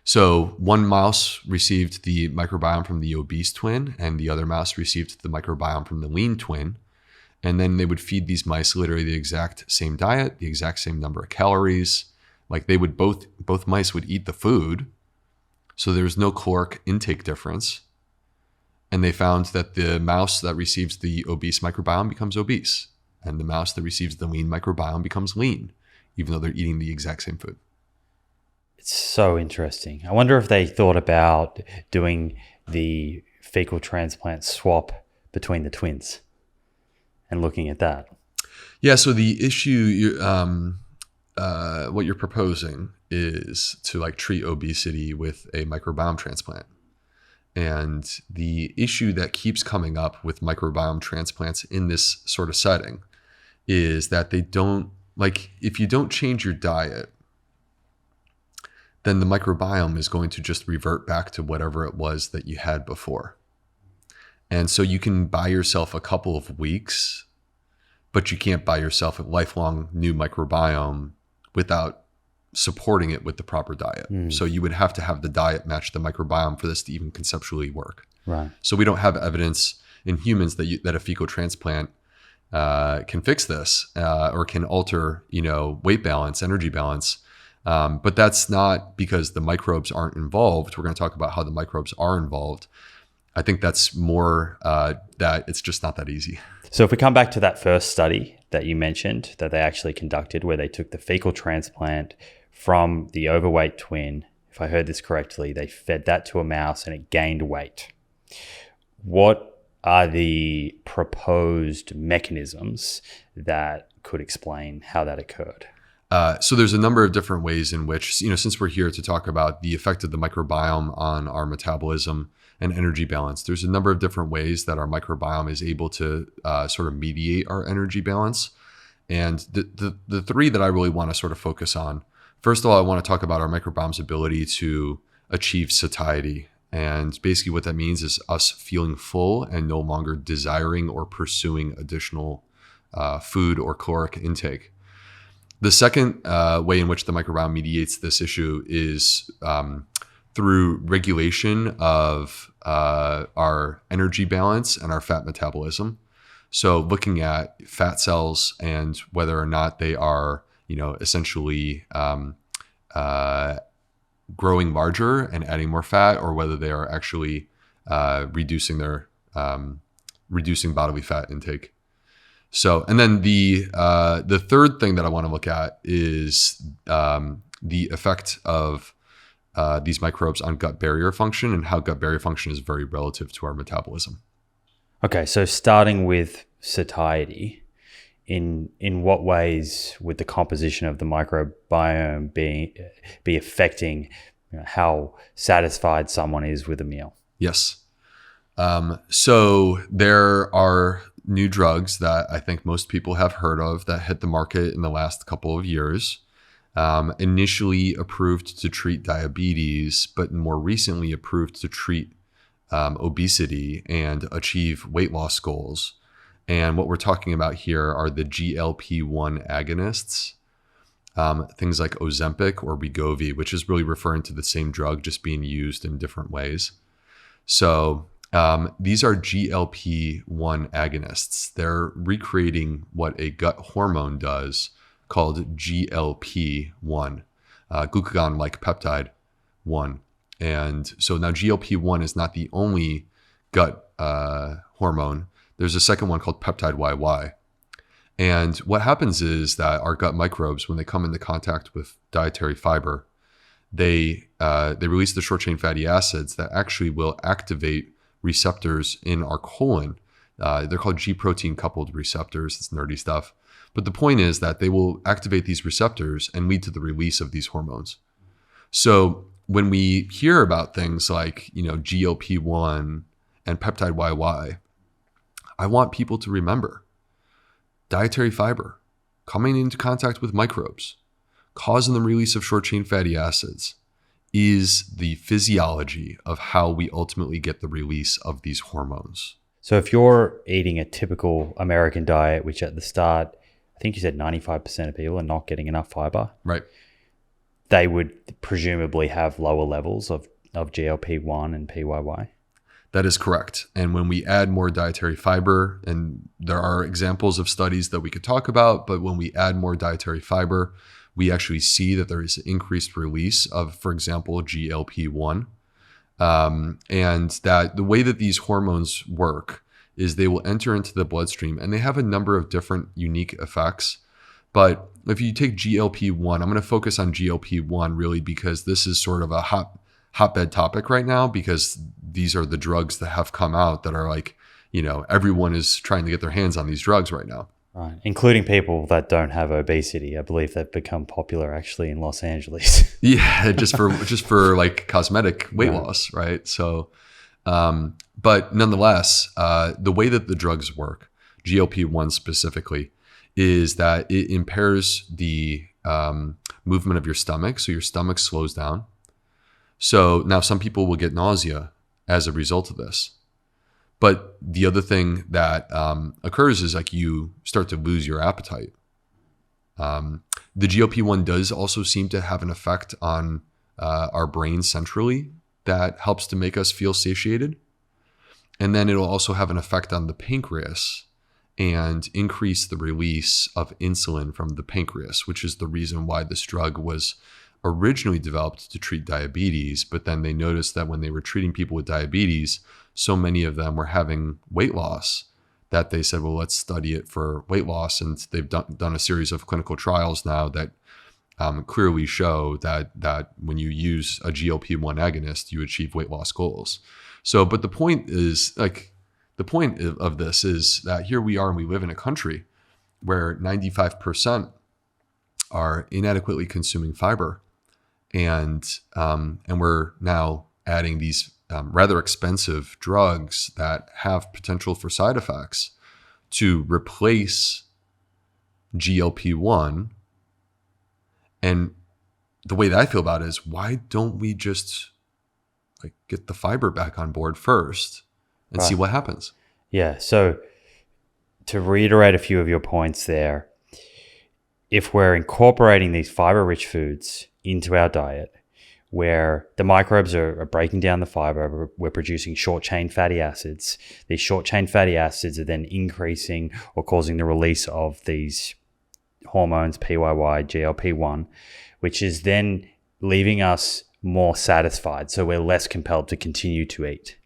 so one mouse received the microbiome from the obese twin and the other mouse received the microbiome from the lean twin. And then they would feed these mice literally the exact same diet, the exact same number of calories. Like they would both mice would eat the food. So there was no caloric intake difference. And they found that the mouse that receives the obese microbiome becomes obese. And the mouse that receives the lean microbiome becomes lean, even though they're eating the exact same food. It's so interesting. I wonder if they thought about doing the fecal transplant swap between the twins and looking at that. Yeah, so the issue, what you're proposing is to like treat obesity with a microbiome transplant. And the issue that keeps coming up with microbiome transplants in this sort of setting is that they don't, like, if you don't change your diet, then the microbiome is going to just revert back to whatever it was that you had before. And so you can buy yourself a couple of weeks, but you can't buy yourself a lifelong new microbiome without supporting it with the proper diet. So you would have to have the diet match the microbiome for this to even conceptually work. Right. So we don't have evidence in humans that a fecal transplant can fix this or can alter, weight balance, energy balance. But that's not because the microbes aren't involved. We're going to talk about how the microbes are involved. I think that's more that it's just not that easy. So if we come back to that first study that you mentioned that they actually conducted where they took the fecal transplant from the overweight twin, if I heard this correctly, they fed that to a mouse and it gained weight. What are the proposed mechanisms that could explain how that occurred? So there's a number of different ways in which, since we're here to talk about the effect of the microbiome on our metabolism and energy balance, there's a number of different ways that our microbiome is able to sort of mediate our energy balance. And the three that I really want to sort of focus on, first of all, I want to talk about our microbiome's ability to achieve satiety. And basically what that means is us feeling full and no longer desiring or pursuing additional food or caloric intake. The second way in which the microbiome mediates this issue is through regulation of our energy balance and our fat metabolism. So looking at fat cells and whether or not they are, essentially growing larger and adding more fat, or whether they are actually reducing bodily fat intake. So, and then the third thing that I want to look at is the effect of these microbes on gut barrier function and how gut barrier function is very relative to our metabolism. Okay, so starting with satiety, in what ways would the composition of the microbiome be affecting how satisfied someone is with a meal? Yes. So there are new drugs that I think most people have heard of that hit the market in the last couple of years. Initially approved to treat diabetes, but more recently approved to treat obesity and achieve weight loss goals. And what we're talking about here are the GLP-1 agonists, things like Ozempic or Wegovy, which is really referring to the same drug just being used in different ways. So these are GLP-1 agonists. They're recreating what a gut hormone does called GLP-1, glucagon-like peptide 1. And so now GLP-1 is not the only gut hormone. There's a second one called peptide YY. And what happens is that our gut microbes, when they come into contact with dietary fiber, they release the short-chain fatty acids that actually will activate receptors in our colon. They're called G-protein coupled receptors. It's nerdy stuff. But the point is that they will activate these receptors and lead to the release of these hormones. So when we hear about things like, GLP-1 and peptide YY, I want people to remember dietary fiber coming into contact with microbes, causing the release of short-chain fatty acids, is the physiology of how we ultimately get the release of these hormones. So if you're eating a typical American diet, which at the start, I think you said 95% of people are not getting enough fiber. Right. They would presumably have lower levels of GLP-1 and PYY. That is correct. And when we add more dietary fiber, and there are examples of studies that we could talk about, but when we add more dietary fiber, we actually see that there is increased release of, for example, GLP-1. And that the way that these hormones work is they will enter into the bloodstream, and they have a number of different unique effects. But if you take GLP-1, I'm going to focus on GLP-1 really because this is sort of a hotbed topic right now, because these are the drugs that have come out that are like, everyone is trying to get their hands on these drugs right now. Right, including people that don't have obesity. I believe they've become popular actually in Los Angeles. Yeah, just for like cosmetic weight loss, right? So, but nonetheless, the way that the drugs work, GLP-1 specifically, is that it impairs the movement of your stomach, so your stomach slows down. So now some people will get nausea as a result of this. But the other thing that occurs is like you start to lose your appetite. The GLP-1 does also seem to have an effect on our brain centrally that helps to make us feel satiated. And then it'll also have an effect on the pancreas and increase the release of insulin from the pancreas, which is the reason why this drug was originally developed to treat diabetes. But then they noticed that when they were treating people with diabetes, so many of them were having weight loss that they said, well, let's study it for weight loss. And they've done a series of clinical trials now that clearly show that when you use a GLP-1 agonist, you achieve weight loss goals. So, but the point of this is that here we are, and we live in a country where 95% are inadequately consuming fiber. And we're now adding these rather expensive drugs that have potential for side effects to replace GLP-1. And the way that I feel about it is, why don't we just like get the fiber back on board first and see what happens? Yeah. So to reiterate a few of your points there, if we're incorporating these fiber-rich foods into our diet, where the microbes are breaking down the fiber, we're producing short-chain fatty acids. These short-chain fatty acids are then increasing or causing the release of these hormones, PYY, GLP-1, which is then leaving us more satisfied. So we're less compelled to continue to eat.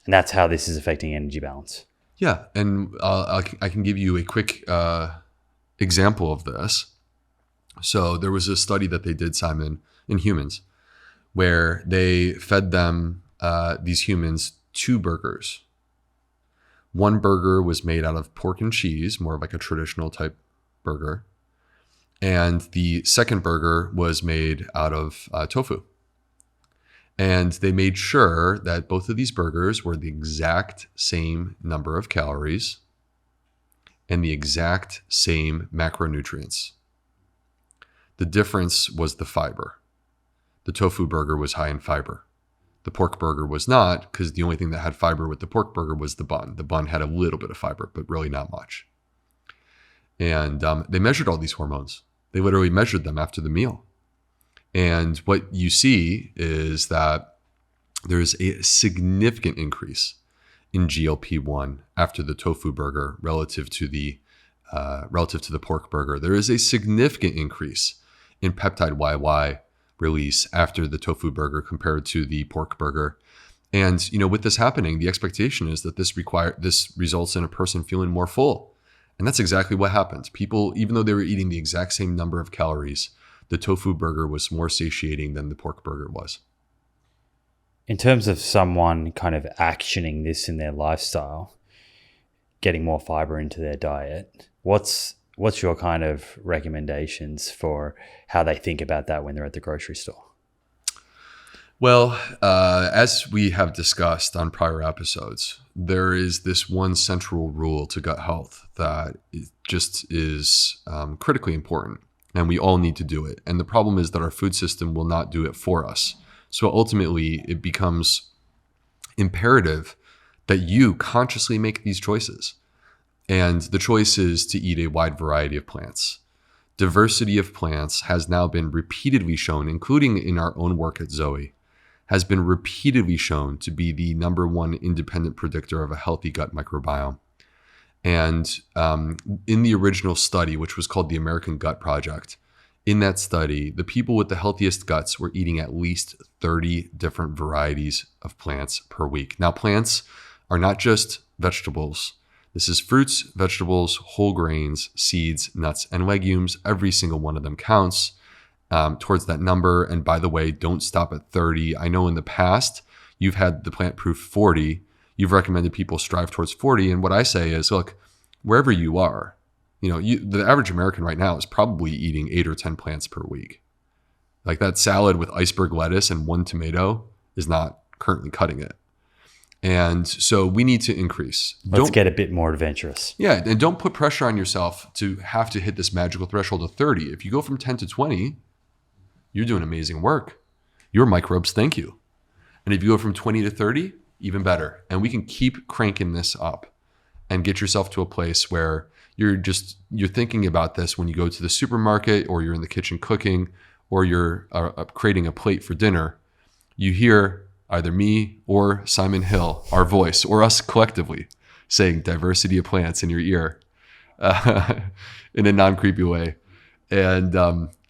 And that's how this is affecting energy balance. Yeah. And I can give you a quick example of this. So there was a study that they did, Simon, in humans, where they fed them, these humans, 2 burgers. One burger was made out of pork and cheese, more of like a traditional type burger. And the second burger was made out of tofu. And they made sure that both of these burgers were the exact same number of calories and the exact same macronutrients. The difference was the fiber. The tofu burger was high in fiber. The pork burger was not, because the only thing that had fiber with the pork burger was the bun. The bun had a little bit of fiber, but really not much. And they measured all these hormones. They literally measured them after the meal. And what you see is that there's a significant increase in GLP-1 after the tofu burger relative to the pork burger. There is a significant increase in peptide YY release after the tofu burger compared to the pork burger. And with this happening, the expectation is that this results in a person feeling more full. And that's exactly what happened. People, even though they were eating the exact same number of calories, the tofu burger was more satiating than the pork burger was. In terms of someone kind of actioning this in their lifestyle, getting more fiber into their diet, what's your kind of recommendations for how they think about that when they're at the grocery store? Well, as we have discussed on prior episodes, there is this one central rule to gut health that just is critically important, and we all need to do it. And the problem is that our food system will not do it for us. So ultimately, it becomes imperative that you consciously make these choices. And the choice is to eat a wide variety of plants. Diversity of plants has now been repeatedly shown, including in our own work at Zoe, has been repeatedly shown to be the number one independent predictor of a healthy gut microbiome. And in the original study, which was called the American Gut Project, in that study, the people with the healthiest guts were eating at least 30 different varieties of plants per week. Now, plants are not just vegetables. This is fruits, vegetables, whole grains, seeds, nuts, and legumes. Every single one of them counts towards that number. And by the way, don't stop at 30. I know in the past, you've had the plant proof 40. You've recommended people strive towards 40. And what I say is, look, wherever you are, the average American right now is probably eating 8 or 10 plants per week. Like that salad with iceberg lettuce and 1 tomato is not currently cutting it. And so we need to increase. Let's get a bit more adventurous. Yeah, and don't put pressure on yourself to have to hit this magical threshold of 30. If you go from 10 to 20, you're doing amazing work. Your microbes thank you. And if you go from 20 to 30, even better. And we can keep cranking this up and get yourself to a place where you're thinking about this when you go to the supermarket, or you're in the kitchen cooking, or you're creating a plate for dinner. You hear either me or Simon Hill, our voice, or us collectively saying diversity of plants in your ear in a non-creepy way. And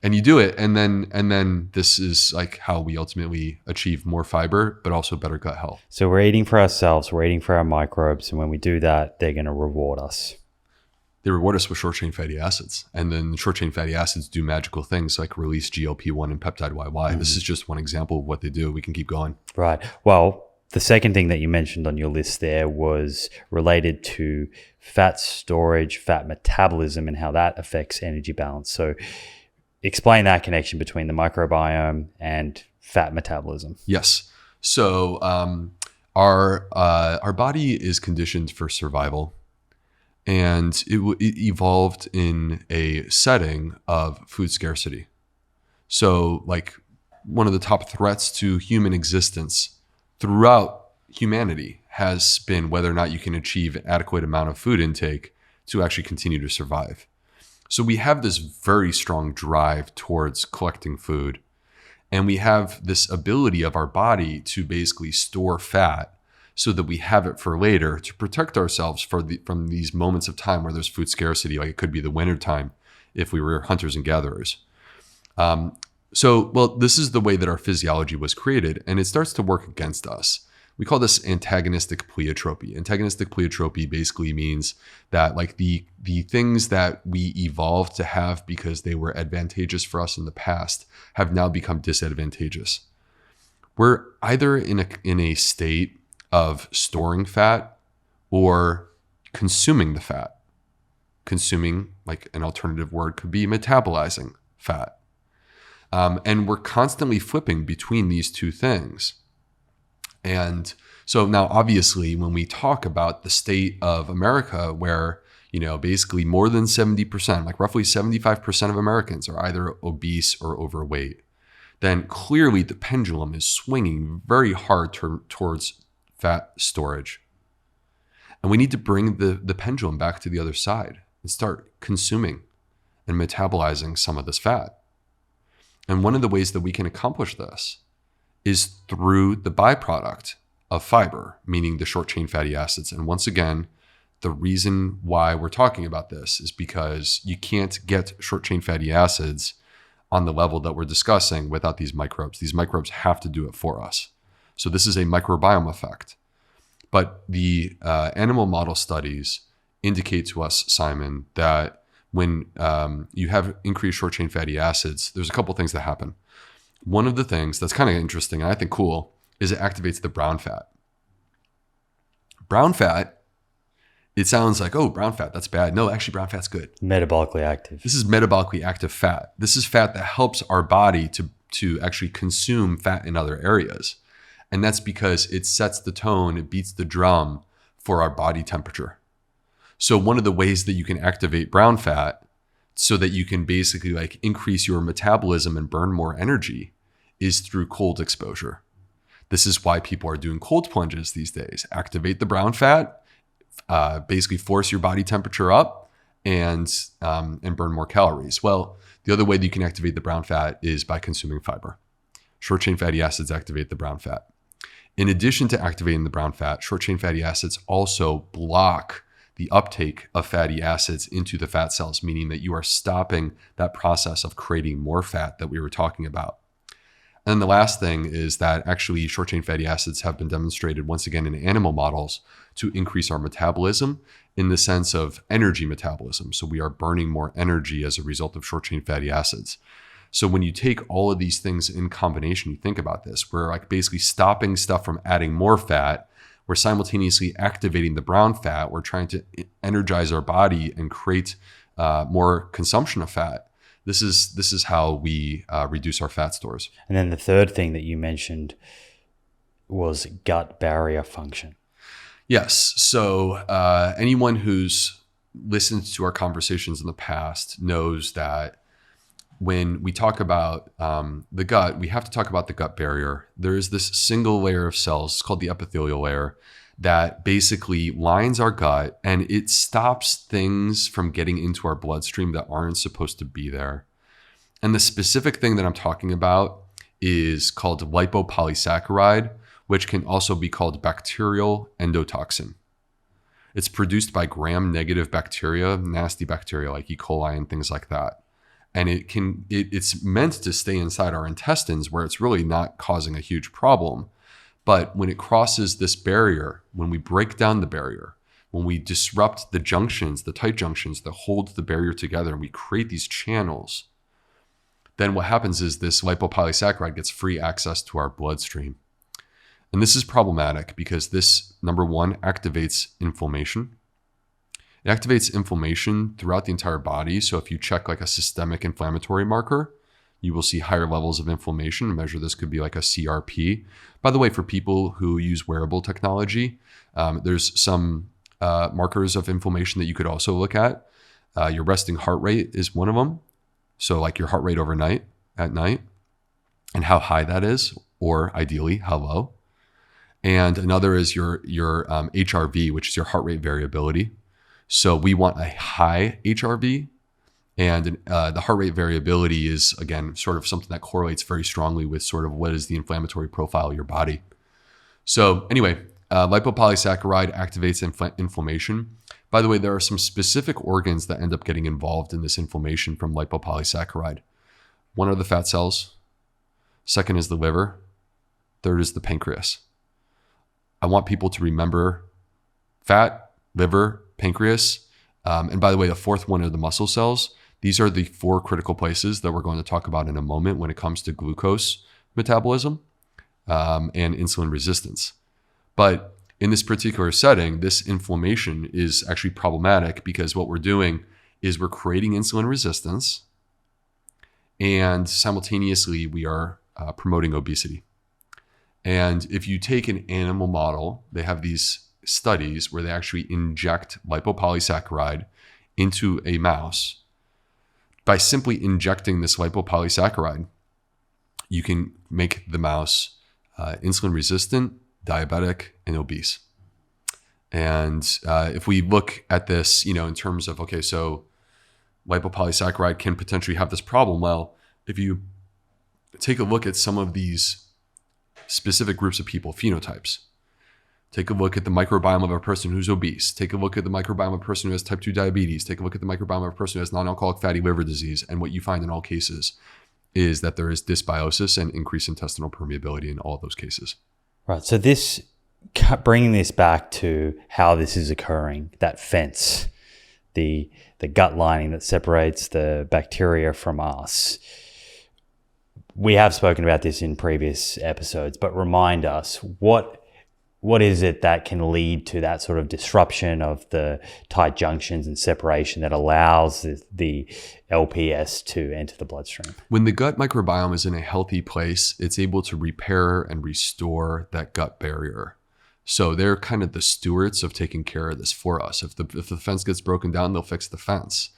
you do it. And then this is like how we ultimately achieve more fiber, but also better gut health. So we're eating for ourselves, we're eating for our microbes. And when we do that, they're going to reward us. They reward us with short-chain fatty acids. And then short-chain fatty acids do magical things like release GLP-1 and peptide YY. Mm-hmm. This is just one example of what they do. We can keep going. Right. Well, the second thing that you mentioned on your list there was related to fat storage, fat metabolism, and how that affects energy balance. So explain that connection between the microbiome and fat metabolism. Yes. So our body is conditioned for survival. And it evolved in a setting of food scarcity. So like one of the top threats to human existence throughout humanity has been whether or not you can achieve an adequate amount of food intake to actually continue to survive. So we have this very strong drive towards collecting food. And we have this ability of our body to basically store fat so that we have it for later to protect ourselves from these moments of time where there's food scarcity, like it could be the winter time if we were hunters and gatherers. This is the way that our physiology was created, and it starts to work against us. We call this antagonistic pleiotropy. Antagonistic pleiotropy basically means that like the things that we evolved to have because they were advantageous for us in the past have now become disadvantageous. We're either in a state of storing fat or consuming the fat. Consuming, like an alternative word, could be metabolizing fat. And we're constantly flipping between these two things. And so now, obviously, when we talk about the state of America, where, basically more than 70%, like roughly 75% of Americans are either obese or overweight, then clearly the pendulum is swinging very hard towards fat storage. And we need to bring the pendulum back to the other side and start consuming and metabolizing some of this fat. And one of the ways that we can accomplish this is through the byproduct of fiber, meaning the short chain fatty acids. And once again, the reason why we're talking about this is because you can't get short chain fatty acids on the level that we're discussing without these microbes. These microbes have to do it for us. So this is a microbiome effect. But the animal model studies indicate to us, Simon, that when you have increased short chain fatty acids, there's a couple things that happen. One of the things that's kind of interesting and I think cool is it activates the brown fat. Brown fat, it sounds like, oh, brown fat, that's bad. No, actually, brown fat's good. Metabolically active. This is metabolically active fat. This is fat that helps our body to actually consume fat in other areas. And that's because it sets the tone, it beats the drum for our body temperature. So one of the ways that you can activate brown fat so that you can basically like increase your metabolism and burn more energy is through cold exposure. This is why people are doing cold plunges these days. Activate the brown fat, basically force your body temperature up and burn more calories. Well, the other way that you can activate the brown fat is by consuming fiber. Short chain fatty acids activate the brown fat. In addition to activating the brown fat, short chain fatty acids also block the uptake of fatty acids into the fat cells, meaning that you are stopping that process of creating more fat that we were talking about. And then the last thing is that actually short chain fatty acids have been demonstrated once again in animal models to increase our metabolism in the sense of energy metabolism. So we are burning more energy as a result of short chain fatty acids. So when you take all of these things in combination, you think about this, we're like basically stopping stuff from adding more fat. We're simultaneously activating the brown fat. We're trying to energize our body and create more consumption of fat. This is how we reduce our fat stores. And then the third thing that you mentioned was gut barrier function. Yes. So anyone who's listened to our conversations in the past knows that when we talk about the gut, we have to talk about the gut barrier. There is this single layer of cells, it's called the epithelial layer, that basically lines our gut and it stops things from getting into our bloodstream that aren't supposed to be there. And the specific thing that I'm talking about is called lipopolysaccharide, which can also be called bacterial endotoxin. It's produced by gram-negative bacteria, nasty bacteria like E. coli and things like that. And it's meant to stay inside our intestines where it's really not causing a huge problem. But when it crosses this barrier, when we break down the barrier, when we disrupt the junctions, the tight junctions that hold the barrier together, and we create these channels, then what happens is this lipopolysaccharide gets free access to our bloodstream. And this is problematic because this, number one, activates inflammation. It activates inflammation throughout the entire body. So if you check like a systemic inflammatory marker, you will see higher levels of inflammation. A measure this could be like a CRP. By the way, for people who use wearable technology, there's some markers of inflammation that you could also look at. Your resting heart rate is one of them. So like your heart rate overnight at night and how high that is, or ideally how low. And another is your HRV, which is your heart rate variability. So we want a high HRV, and the heart rate variability is, again, sort of something that correlates very strongly with sort of what is the inflammatory profile of your body. So anyway, lipopolysaccharide activates inflammation. By the way, there are some specific organs that end up getting involved in this inflammation from lipopolysaccharide. One are the fat cells. Second is the liver. Third is the pancreas. I want people to remember fat, liver, pancreas. And by the way, the fourth one are the muscle cells. These are the four critical places that we're going to talk about in a moment when it comes to glucose metabolism and insulin resistance. But in this particular setting, this inflammation is actually problematic because what we're doing is we're creating insulin resistance and simultaneously we are promoting obesity. And if you take an animal model, they have these studies where they actually inject lipopolysaccharide into a mouse. By simply injecting this lipopolysaccharide, you can make the mouse insulin resistant, diabetic, and obese. And if we look at this, in terms of, okay, so lipopolysaccharide can potentially have this problem. Well, if you take a look at some of these specific groups of people, phenotypes, take a look at the microbiome of a person who's obese, take a look at the microbiome of a person who has type 2 diabetes, take a look at the microbiome of a person who has non-alcoholic fatty liver disease. And what you find in all cases is that there is dysbiosis and increased intestinal permeability in all of those cases. Right. So bringing this back to how this is occurring, that fence, the gut lining that separates the bacteria from us. We have spoken about this in previous episodes, but remind us, what is it that can lead to that sort of disruption of the tight junctions and separation that allows the LPS to enter the bloodstream? When the gut microbiome is in a healthy place, it's able to repair and restore that gut barrier. So they're kind of the stewards of taking care of this for us. If the fence gets broken down, they'll fix the fence.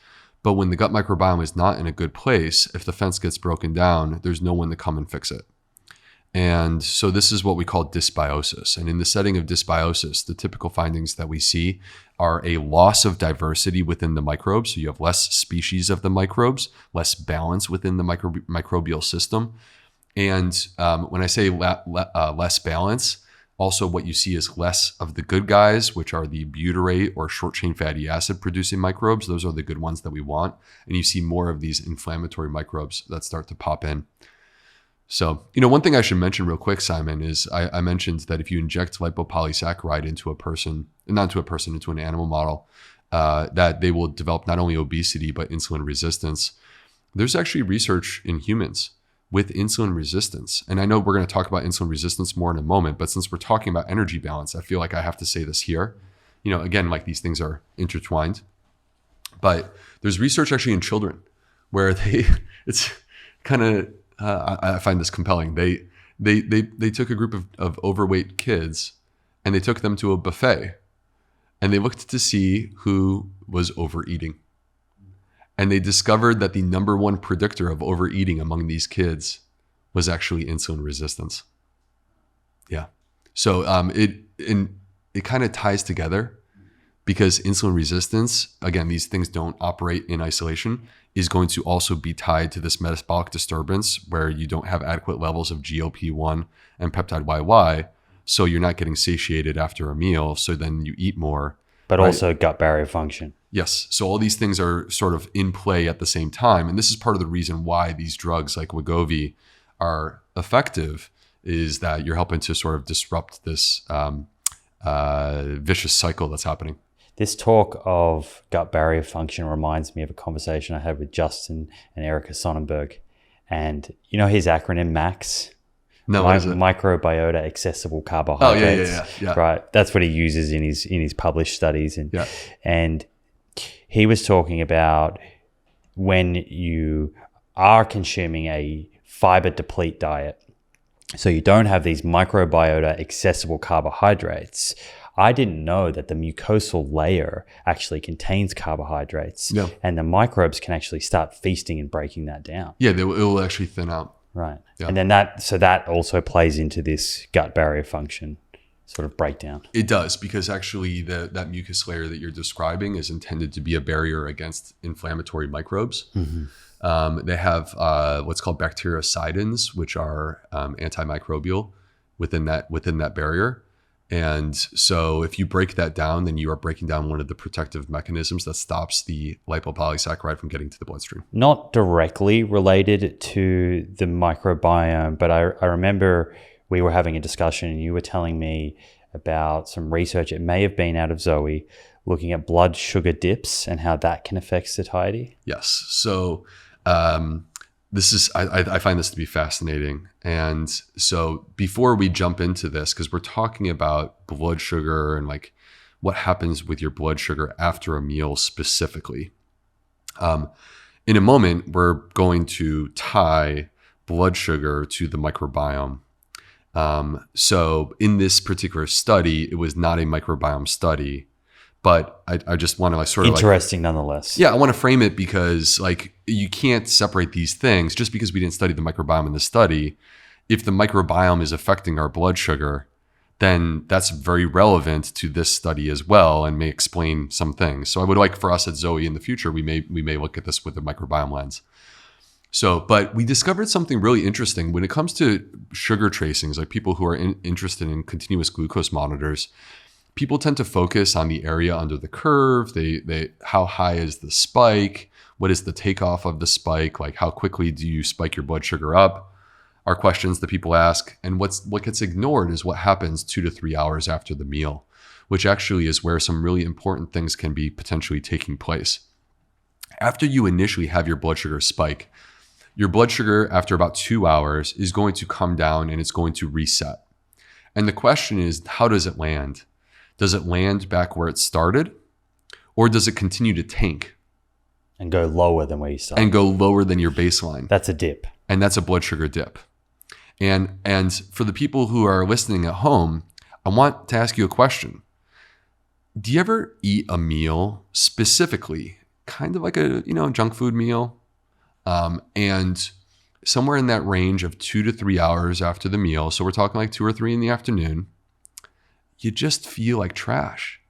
But when the gut microbiome is not in a good place, if the fence gets broken down, there's no one to come and fix it. And so this is what we call dysbiosis. And in the setting of dysbiosis, the typical findings that we see are a loss of diversity within the microbes. So you have less species of the microbes, less balance within the microbial system. And when I say less balance, also what you see is less of the good guys, which are the butyrate or short chain fatty acid producing microbes. Those are the good ones that we want. And you see more of these inflammatory microbes that start to pop in. So, one thing I should mention real quick, Simon, is I mentioned that if you inject lipopolysaccharide into an animal model, that they will develop not only obesity, but insulin resistance. There's actually research in humans with insulin resistance. And I know we're going to talk about insulin resistance more in a moment, but since we're talking about energy balance, I feel like I have to say this here. Again, like these things are intertwined. But there's research actually in children where it's kind of, I find this compelling. They took a group of overweight kids and they took them to a buffet and they looked to see who was overeating. And they discovered that the number one predictor of overeating among these kids was actually insulin resistance. Yeah. So it kind of ties together because insulin resistance, again, these things don't operate in isolation, is going to also be tied to this metabolic disturbance where you don't have adequate levels of GLP-1 and peptide YY. So you're not getting satiated after a meal. So then you eat more. But right? Also gut barrier function. Yes. So all these things are sort of in play at the same time. And this is part of the reason why these drugs like Wegovy are effective, is that you're helping to sort of disrupt this vicious cycle that's happening. This talk of gut barrier function reminds me of a conversation I had with Justin and Erica Sonnenberg. And his acronym MAX? No, what is it? Microbiota accessible carbohydrates. Oh, yeah. Right. That's what he uses in his published studies. And he was talking about when you are consuming a fiber deplete diet, so you don't have these microbiota accessible carbohydrates. I didn't know that the mucosal layer actually contains carbohydrates, and the microbes can actually start feasting and breaking that down. Yeah, it will actually thin out. Right. Yeah. And then that also plays into this gut barrier function sort of breakdown. It does, because actually that mucus layer that you're describing is intended to be a barrier against inflammatory microbes. Mm-hmm. They have what's called bactericidins, which are antimicrobial within that barrier. And so if you break that down, then you are breaking down one of the protective mechanisms that stops the lipopolysaccharide from getting to the bloodstream. Not directly related to the microbiome, but I remember we were having a discussion and you were telling me about some research, it may have been out of Zoe, looking at blood sugar dips and how that can affect satiety. Yes. So I find this to be fascinating. And so before we jump into this, because we're talking about blood sugar and like what happens with your blood sugar after a meal specifically, In a moment, we're going to tie blood sugar to the microbiome. So in this particular study, it was not a microbiome study, but I just want to interesting nonetheless. Yeah, I want to frame it because you can't separate these things just because we didn't study the microbiome in the study. If the microbiome is affecting our blood sugar, then that's very relevant to this study as well and may explain some things. So I would like for us at Zoe in the future, we may look at this with the microbiome lens. So, but we discovered something really interesting when it comes to sugar tracings, like people who are interested in continuous glucose monitors. People tend to focus on the area under the curve. How high is the spike? What is the takeoff of the spike? Like how quickly do you spike your blood sugar up? Are questions that people ask. And what gets ignored is what happens 2 to 3 hours after the meal, which actually is where some really important things can be potentially taking place. After you initially have your blood sugar spike, your blood sugar after about 2 hours is going to come down and it's going to reset. And the question is, how does it land? Does it land back where it started? Or does it continue to tank? And go lower than where you started. And go lower than your baseline. That's a dip. And that's a blood sugar dip. And for the people who are listening at home, I want to ask you a question. Do you ever eat a meal specifically, kind of like a junk food meal? And somewhere in that range of 2 to 3 hours after the meal, so we're talking like 2 or 3 in the afternoon, you just feel like trash.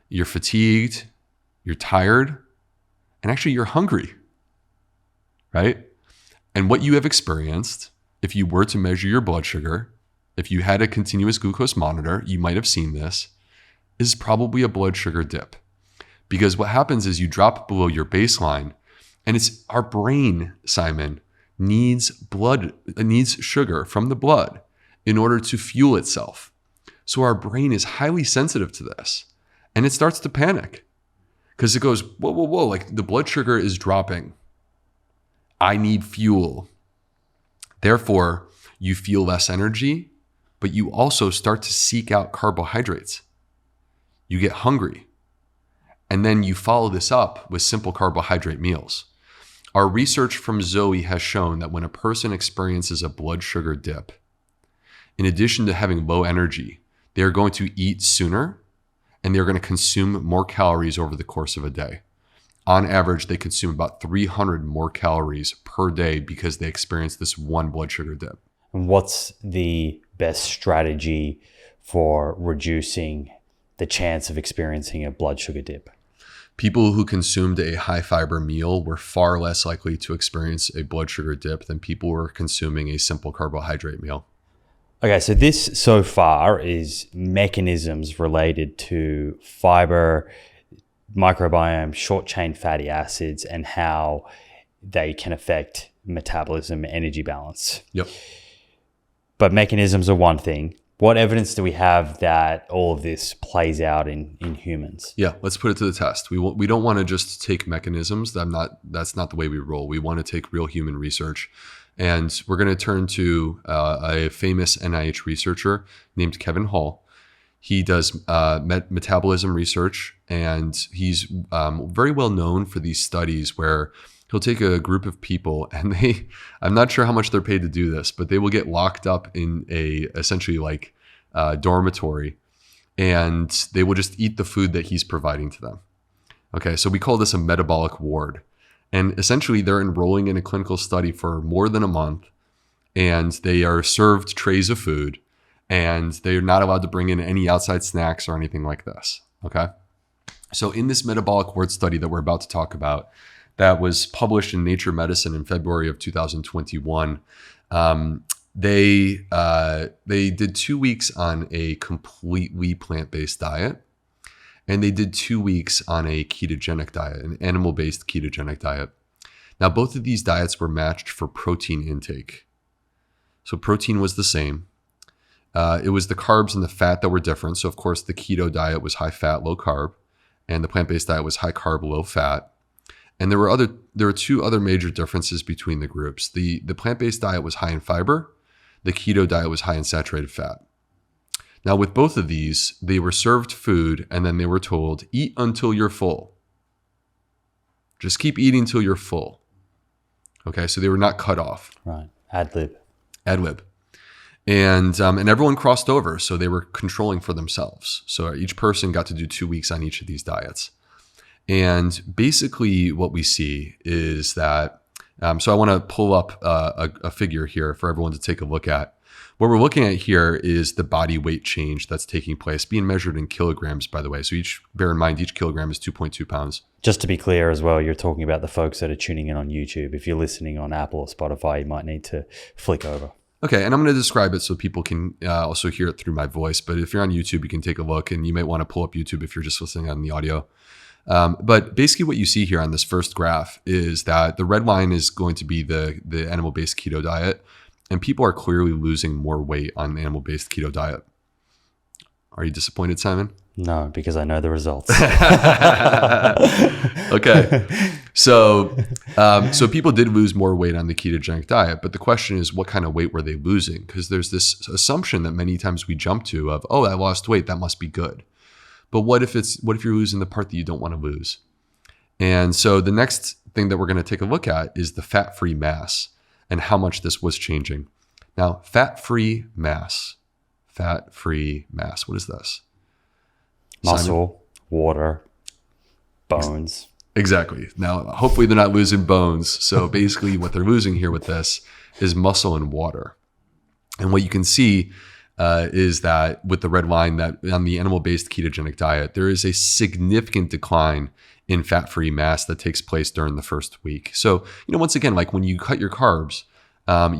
You're fatigued, you're tired, and actually you're hungry, right? And what you have experienced, if you were to measure your blood sugar, if you had a continuous glucose monitor, you might have seen this, is probably a blood sugar dip. Because what happens is you drop below your baseline, and it's our brain, Simon, needs sugar from the blood in order to fuel itself. So our brain is highly sensitive to this, and it starts to panic because it goes, whoa, like the blood sugar is dropping. I need fuel. Therefore, you feel less energy, but you also start to seek out carbohydrates. You get hungry. And then you follow this up with simple carbohydrate meals. Our research from Zoe has shown that when a person experiences a blood sugar dip, in addition to having low energy, they are going to eat sooner and they're going to consume more calories over the course of a day. On average, they consume about 300 more calories per day because they experience this one blood sugar dip. And what's the best strategy for reducing the chance of experiencing a blood sugar dip? People who consumed a high fiber meal were far less likely to experience a blood sugar dip than people who were consuming a simple carbohydrate meal. Okay, so this so far is mechanisms related to fiber, microbiome, short chain fatty acids, and how they can affect metabolism and energy balance. Yep. But mechanisms are one thing. What evidence do we have that all of this plays out in humans? Yeah, let's put it to the test. We don't want to just take mechanisms. That's not the way we roll. We want to take real human research. And we're going to turn to a famous NIH researcher named Kevin Hall. He does metabolism research, and he's very well known for these studies where he'll take a group of people and I'm not sure how much they're paid to do this, but they will get locked up in essentially like dormitory, and they will just eat the food that he's providing to them. Okay, so we call this a metabolic ward. And essentially they're enrolling in a clinical study for more than a month, and they are served trays of food, and they're not allowed to bring in any outside snacks or anything like this. Okay. So in this metabolic ward study that we're about to talk about, that was published in Nature Medicine in February of 2021, they did 2 weeks on a completely plant-based diet, and they did 2 weeks on a ketogenic diet, an animal-based ketogenic diet. Now, both of these diets were matched for protein intake. So protein was the same. It was the carbs and the fat that were different. So of course, the keto diet was high fat, low carb, and the plant-based diet was high carb, low fat. And there were 2 other major differences between the groups. The plant-based diet was high in fiber. The keto diet was high in saturated fat. Now, with both of these, they were served food and then they were told, eat until you're full. Just keep eating till you're full. Okay, so they were not cut off. Right. Ad lib. And everyone crossed over, so they were controlling for themselves. So each person got to do 2 weeks on each of these diets. And basically what we see is that, so I want to pull up a figure here for everyone to take a look at. What we're looking at here is the body weight change that's taking place, being measured in kilograms, by the way. So bear in mind, each kilogram is 2.2 pounds. Just to be clear as well, you're talking about the folks that are tuning in on YouTube. If you're listening on Apple or Spotify, you might need to flick over. Okay, and I'm going to describe it so people can also hear it through my voice. But if you're on YouTube, you can take a look, and you might want to pull up YouTube if you're just listening on the audio. But basically what you see here on this first graph is that the red line is going to be the animal-based keto diet. And people are clearly losing more weight on the animal-based keto diet. Are you disappointed, Simon? No, because I know the results. Okay. So people did lose more weight on the ketogenic diet, but the question is, what kind of weight were they losing? Because there's this assumption that many times we jump to of, oh, I lost weight, that must be good. But what if you're losing the part that you don't want to lose? And so the next thing that we're going to take a look at is the fat-free mass and how much this was changing. Now, fat-free mass, what is this? Muscle, water, bones. Exactly. Now, hopefully they're not losing bones. So basically what they're losing here with this is muscle and water. And what you can see is that with the red line, that on the animal-based ketogenic diet, there is a significant decline in fat-free mass that takes place during the first week. So, once again, like when you cut your carbs,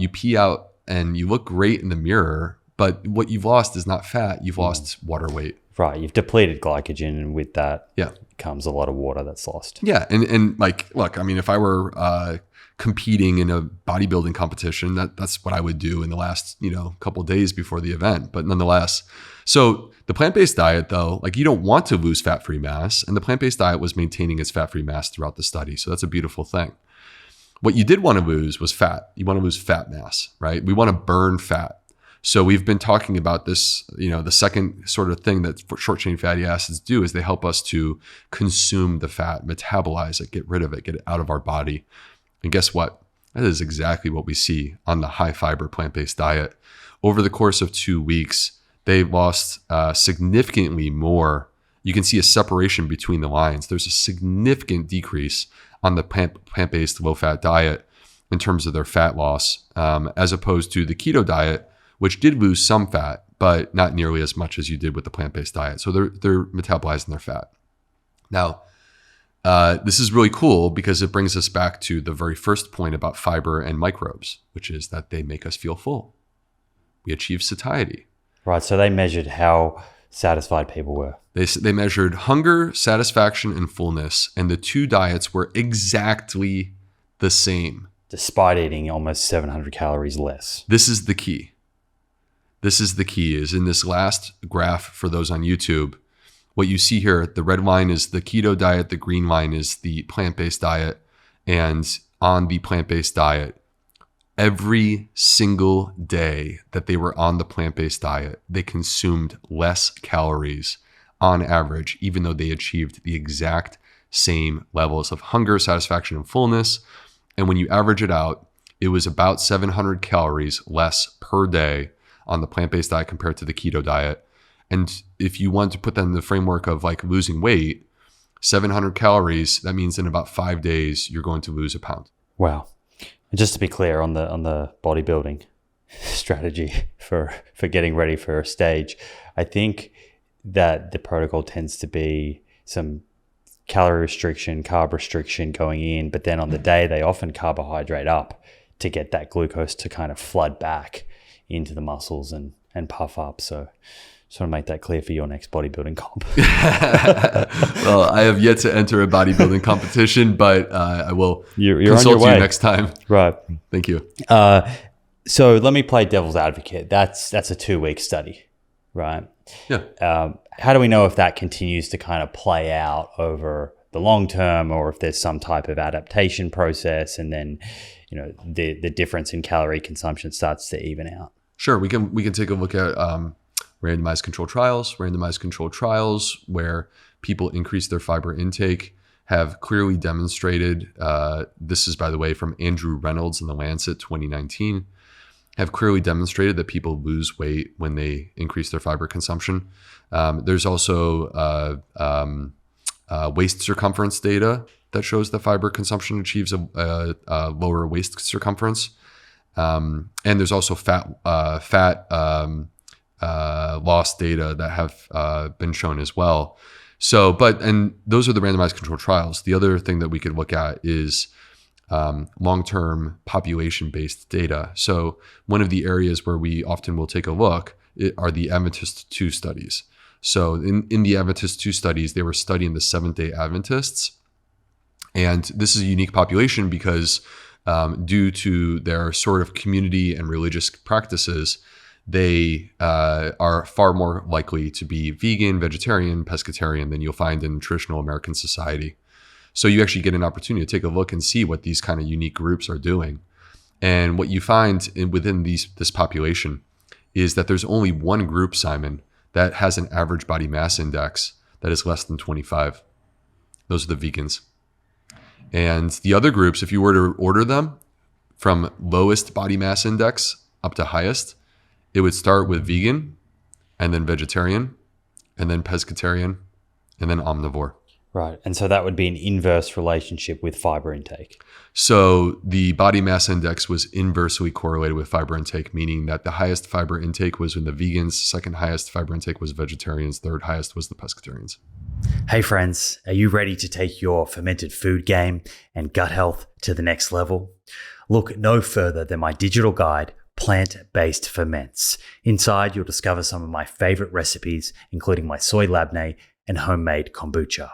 you pee out and you look great in the mirror, but what you've lost is not fat, you've lost water weight. Right, you've depleted glycogen, and with that comes a lot of water that's lost. Yeah, and like, look, I mean, if I were competing in a bodybuilding competition, that's what I would do in the last, couple of days before the event. But nonetheless, so the plant-based diet, though, like you don't want to lose fat-free mass, and the plant-based diet was maintaining its fat-free mass throughout the study. So that's a beautiful thing. What you did want to lose was fat. You want to lose fat mass, right? We want to burn fat. So we've been talking about this, the second sort of thing that short-chain fatty acids do is they help us to consume the fat, metabolize it, get rid of it, get it out of our body. And guess what? That is exactly what we see on the high-fiber plant-based diet. Over the course of 2 weeks, they lost significantly more. You can see a separation between the lines. There's a significant decrease on the plant-based low-fat diet in terms of their fat loss, as opposed to the keto diet, which did lose some fat, but not nearly as much as you did with the plant-based diet. So they're metabolizing their fat. Now, this is really cool because it brings us back to the very first point about fiber and microbes, which is that they make us feel full. We achieve satiety. Right, so they measured how satisfied people were. They measured hunger, satisfaction, and fullness, and the two diets were exactly the same. Despite eating almost 700 calories less. This is the key. Is in this last graph for those on YouTube, what you see here, the red line is the keto diet, the green line is the plant-based diet. And on the plant-based diet, every single day that they were on the plant-based diet, they consumed less calories on average, even though they achieved the exact same levels of hunger, satisfaction, and fullness. And when you average it out, it was about 700 calories less per day on the plant-based diet compared to the keto diet. And if you want to put that in the framework of like losing weight, 700 calories, that means in about 5 days, you're going to lose a pound. Wow. And just to be clear on the bodybuilding strategy for getting ready for a stage, I think that the protocol tends to be some calorie restriction, carb restriction going in, but then on the day they often carbohydrate up to get that glucose to kind of flood back into the muscles and puff up. So just want to make that clear for your next bodybuilding comp. Well, I have yet to enter a bodybuilding competition, but I will consult you next time. Right. Thank you. So let me play devil's advocate. That's a 2-week study, right? Yeah. How do we know if that continues to kind of play out over the long term, or if there's some type of adaptation process, and then the difference in calorie consumption starts to even out? Sure, we can take a look at randomized controlled trials where people increase their fiber intake have clearly demonstrated, this is by the way from Andrew Reynolds in The Lancet 2019, have clearly demonstrated that people lose weight when they increase their fiber consumption. There's also waist circumference data that shows that fiber consumption achieves a lower waist circumference. And there's also fat loss data that have been shown as well. So, and those are the randomized controlled trials. The other thing that we could look at is long-term population-based data. So one of the areas where we often will take a look are the Adventist 2 studies. So in the Adventist 2 studies, they were studying the Seventh-day Adventists. And this is a unique population because due to their sort of community and religious practices, they are far more likely to be vegan, vegetarian, pescatarian than you'll find in traditional American society. So you actually get an opportunity to take a look and see what these kind of unique groups are doing. And what you find within this population is that there's only one group, Simon, that has an average body mass index that is less than 25. Those are the vegans. And the other groups, if you were to order them from lowest body mass index up to highest, it would start with vegan and then vegetarian and then pescatarian and then omnivore. Right. And so that would be an inverse relationship with fiber intake. So the body mass index was inversely correlated with fiber intake, meaning that the highest fiber intake was in the vegans, second highest fiber intake was vegetarians, third highest was the pescatarians. Hey friends, are you ready to take your fermented food game and gut health to the next level? Look no further than my digital guide, Plant-Based Ferments. Inside, you'll discover some of my favorite recipes, including my soy labneh and homemade kombucha.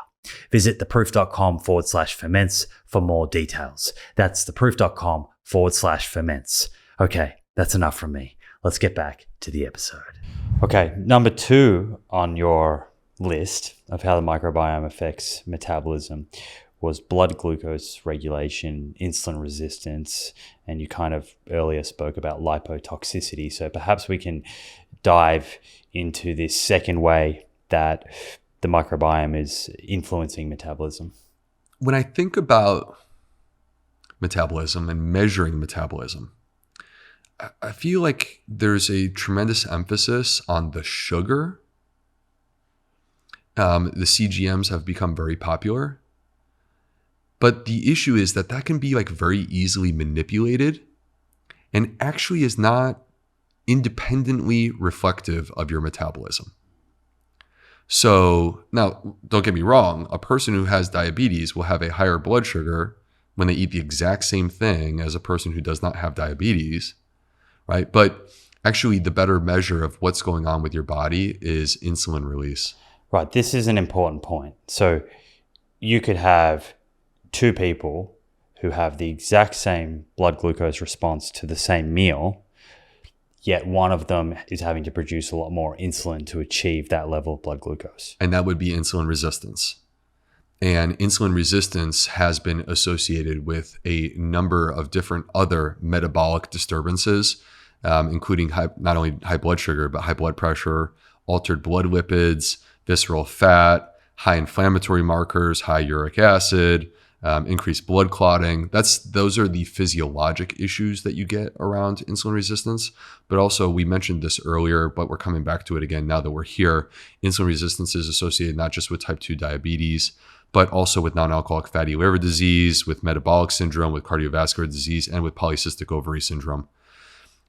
Visit theproof.com/ferments for more details. That's theproof.com/ferments. Okay, that's enough from me. Let's get back to the episode. Okay, number 2 on your list of how the microbiome affects metabolism was blood glucose regulation, insulin resistance, and you kind of earlier spoke about lipotoxicity. So perhaps we can dive into this second way that the microbiome is influencing metabolism. When I think about metabolism and measuring metabolism, I feel like there's a tremendous emphasis on the sugar. The CGMs have become very popular. But the issue is that can be like very easily manipulated and actually is not independently reflective of your metabolism. So now, don't get me wrong, a person who has diabetes will have a higher blood sugar when they eat the exact same thing as a person who does not have diabetes, right? But actually the better measure of what's going on with your body is insulin release. Right, this is an important point. So you could have 2 people who have the exact same blood glucose response to the same meal, yet one of them is having to produce a lot more insulin to achieve that level of blood glucose. And that would be insulin resistance. And insulin resistance has been associated with a number of different other metabolic disturbances, including not only high blood sugar, but high blood pressure, altered blood lipids, visceral fat, high inflammatory markers, high uric acid, increased blood clotting. Those are the physiologic issues that you get around insulin resistance. But also, we mentioned this earlier, but we're coming back to it again now that we're here. Insulin resistance is associated not just with type 2 diabetes, but also with non-alcoholic fatty liver disease, with metabolic syndrome, with cardiovascular disease, and with polycystic ovary syndrome.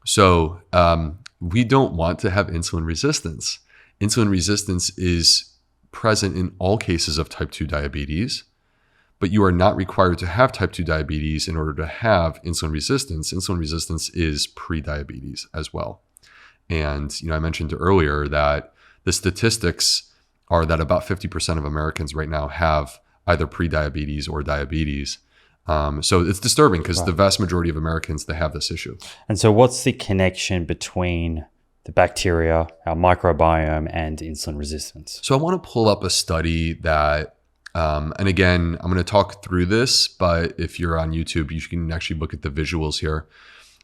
So we don't want to have insulin resistance. Insulin resistance is present in all cases of type 2 diabetes. But you are not required to have type 2 diabetes in order to have insulin resistance. Insulin resistance is pre-diabetes as well. And I mentioned earlier that the statistics are that about 50% of Americans right now have either pre-diabetes or diabetes. So it's disturbing because the vast majority of Americans, they have this issue. And so what's the connection between the bacteria, our microbiome, and insulin resistance? So I want to pull up a study that and again, I'm going to talk through this, but if you're on YouTube, you can actually look at the visuals here.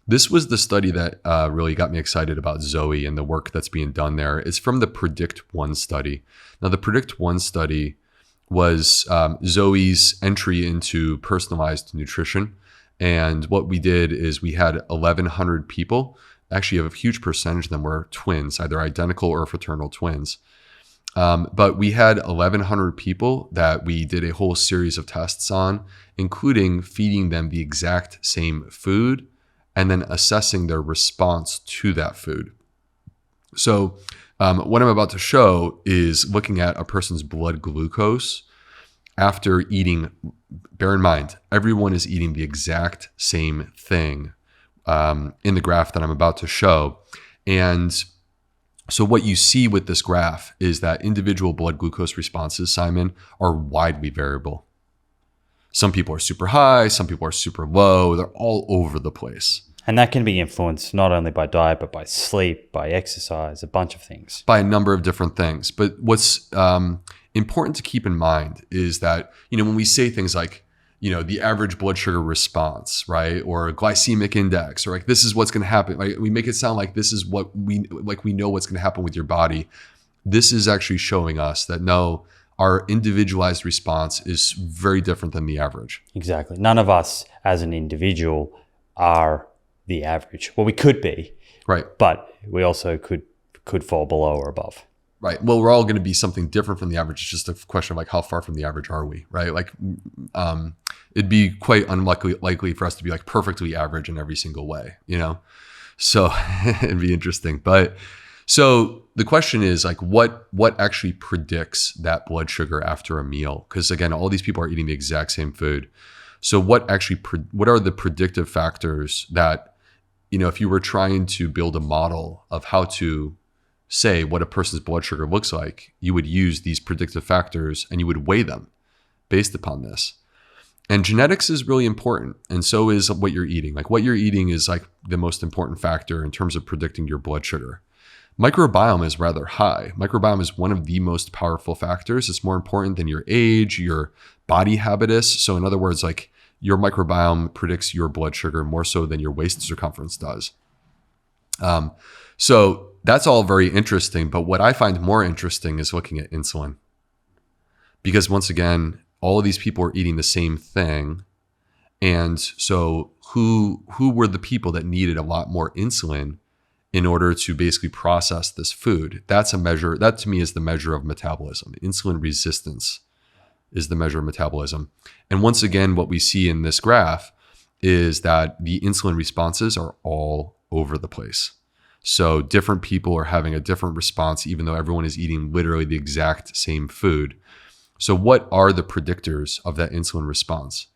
This was the study that really got me excited about Zoe and the work that's being done there. It's from the PREDICT-1 study. Now, the PREDICT-1 study was Zoe's entry into personalized nutrition. And what we did is we had 1,100 people. Actually, a huge percentage of them were twins, either identical or fraternal twins. But we had 1,100 people that we did a whole series of tests on, including feeding them the exact same food and then assessing their response to that food. So what I'm about to show is looking at a person's blood glucose after eating. Bear in mind, everyone is eating the exact same thing in the graph that I'm about to show. And so what you see with this graph is that individual blood glucose responses, Simon, are widely variable. Some people are super high, some people are super low. They're all over the place. And that can be influenced not only by diet, but by sleep, by exercise, a bunch of things. By a number of different things. But what's important to keep in mind is that, when we say things like, the average blood sugar response, right? Or glycemic index, or like, this is what's going to happen. Like, we make it sound like this is what we know what's going to happen with your body. This is actually showing us that no, our individualized response is very different than the average. Exactly. None of us as an individual are the average. Well, we could be, right? But we also could fall below or above. Right. Well, we're all going to be something different from the average. It's just a question of like, how far from the average are we, right? Like, it'd be quite unlikely for us to be like perfectly average in every single way, So it'd be interesting. But so the question is like, what actually predicts that blood sugar after a meal? Because again, all these people are eating the exact same food. So what are the predictive factors that, if you were trying to build a model of how to say what a person's blood sugar looks like, you would use these predictive factors and you would weigh them based upon this. And genetics is really important. And so is what you're eating. Like, what you're eating is like the most important factor in terms of predicting your blood sugar. Microbiome is rather high. Microbiome is one of the most powerful factors. It's more important than your age, your body habitus. So in other words, like, your microbiome predicts your blood sugar more so than your waist circumference does. So that's all very interesting. But what I find more interesting is looking at insulin. Because once again, all of these people are eating the same thing. And so who were the people that needed a lot more insulin in order to basically process this food? That's a measure, that to me is the measure of metabolism. Insulin resistance is the measure of metabolism. And once again, what we see in this graph is that the insulin responses are all over the place. So different people are having a different response, even though everyone is eating literally the exact same food. So what are the predictors of that insulin response?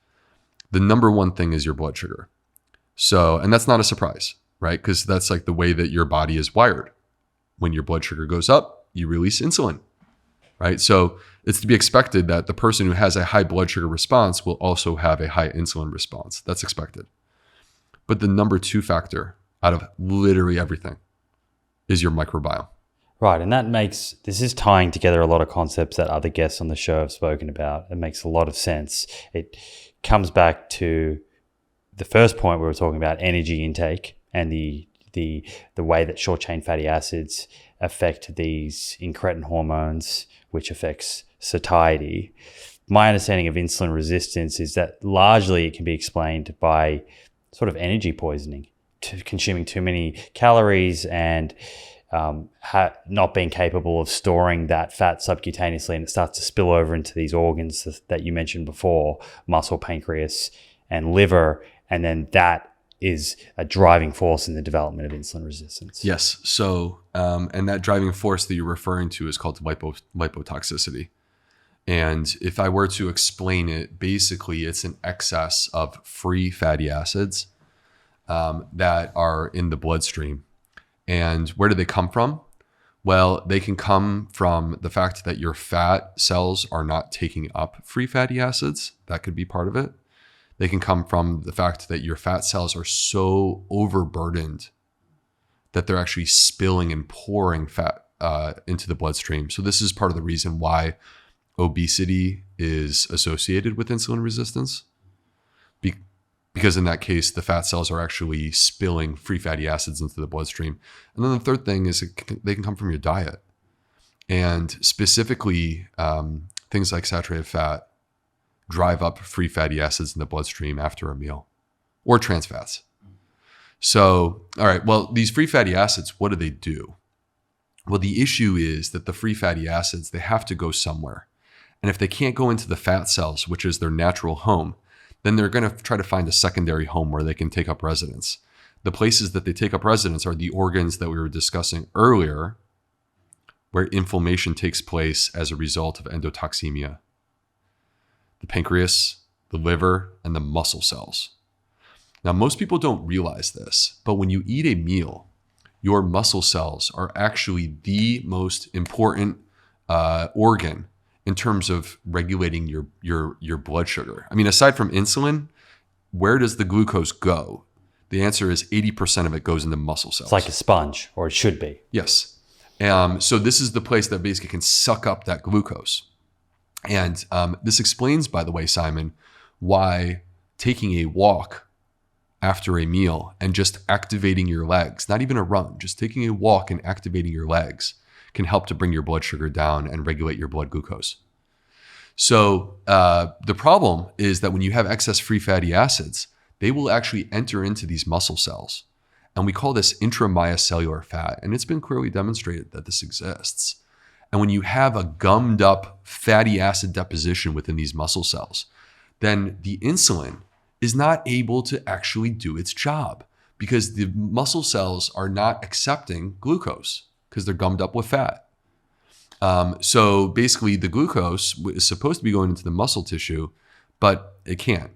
The number one thing is your blood sugar. So, and that's not a surprise, right? Because that's like the way that your body is wired. When your blood sugar goes up, you release insulin, right? So it's to be expected that the person who has a high blood sugar response will also have a high insulin response. That's expected. But the number two factor out of literally everything is your microbiome. Right. And this is tying together a lot of concepts that other guests on the show have spoken about. It makes a lot of sense. It comes back to the first point we were talking about, energy intake, and the way that short chain fatty acids affect these incretin hormones, which affects satiety. My understanding of insulin resistance is that largely it can be explained by sort of energy poisoning, consuming too many calories and not being capable of storing that fat subcutaneously, and it starts to spill over into these organs that you mentioned before, muscle, pancreas, and liver, and then that is a driving force in the development of insulin resistance. Yes. So, and that driving force that you're referring to is called lipotoxicity. And if I were to explain it, basically it's an excess of free fatty acids that are in the bloodstream. And where do they come from? Well, they can come from the fact that your fat cells are not taking up free fatty acids. That could be part of it. They can come from the fact that your fat cells are so overburdened that they're actually spilling and pouring fat into the bloodstream. So this is part of the reason why obesity is associated with insulin resistance. Because in that case, the fat cells are actually spilling free fatty acids into the bloodstream. And then the third thing is they can come from your diet. And specifically, things like saturated fat drive up free fatty acids in the bloodstream after a meal, or trans fats. So, all right, well, these free fatty acids, what do they do? Well, the issue is that the free fatty acids, they have to go somewhere. And if they can't go into the fat cells, which is their natural home, then they're going to try to find a secondary home where they can take up residence. The places that they take up residence are the organs that we were discussing earlier, where inflammation takes place as a result of endotoxemia. The pancreas, the liver, and the muscle cells. Now, most people don't realize this, but when you eat a meal, your muscle cells are actually the most important organ in terms of regulating your blood sugar. I mean, aside from insulin, where does the glucose go? The answer is 80% of it goes into muscle cells. It's like a sponge, or it should be. Yes. So this is the place that basically can suck up that glucose. And this explains, by the way, Simon, why taking a walk after a meal and just activating your legs, not even a run, just taking a walk and activating your legs can help to bring your blood sugar down and regulate your blood glucose. So the problem is that when you have excess free fatty acids, they will actually enter into these muscle cells. And we call this intramyocellular fat. And it's been clearly demonstrated that this exists. And when you have a gummed up fatty acid deposition within these muscle cells, then the insulin is not able to actually do its job because the muscle cells are not accepting glucose because they're gummed up with fat. So basically the glucose is supposed to be going into the muscle tissue, but it can't.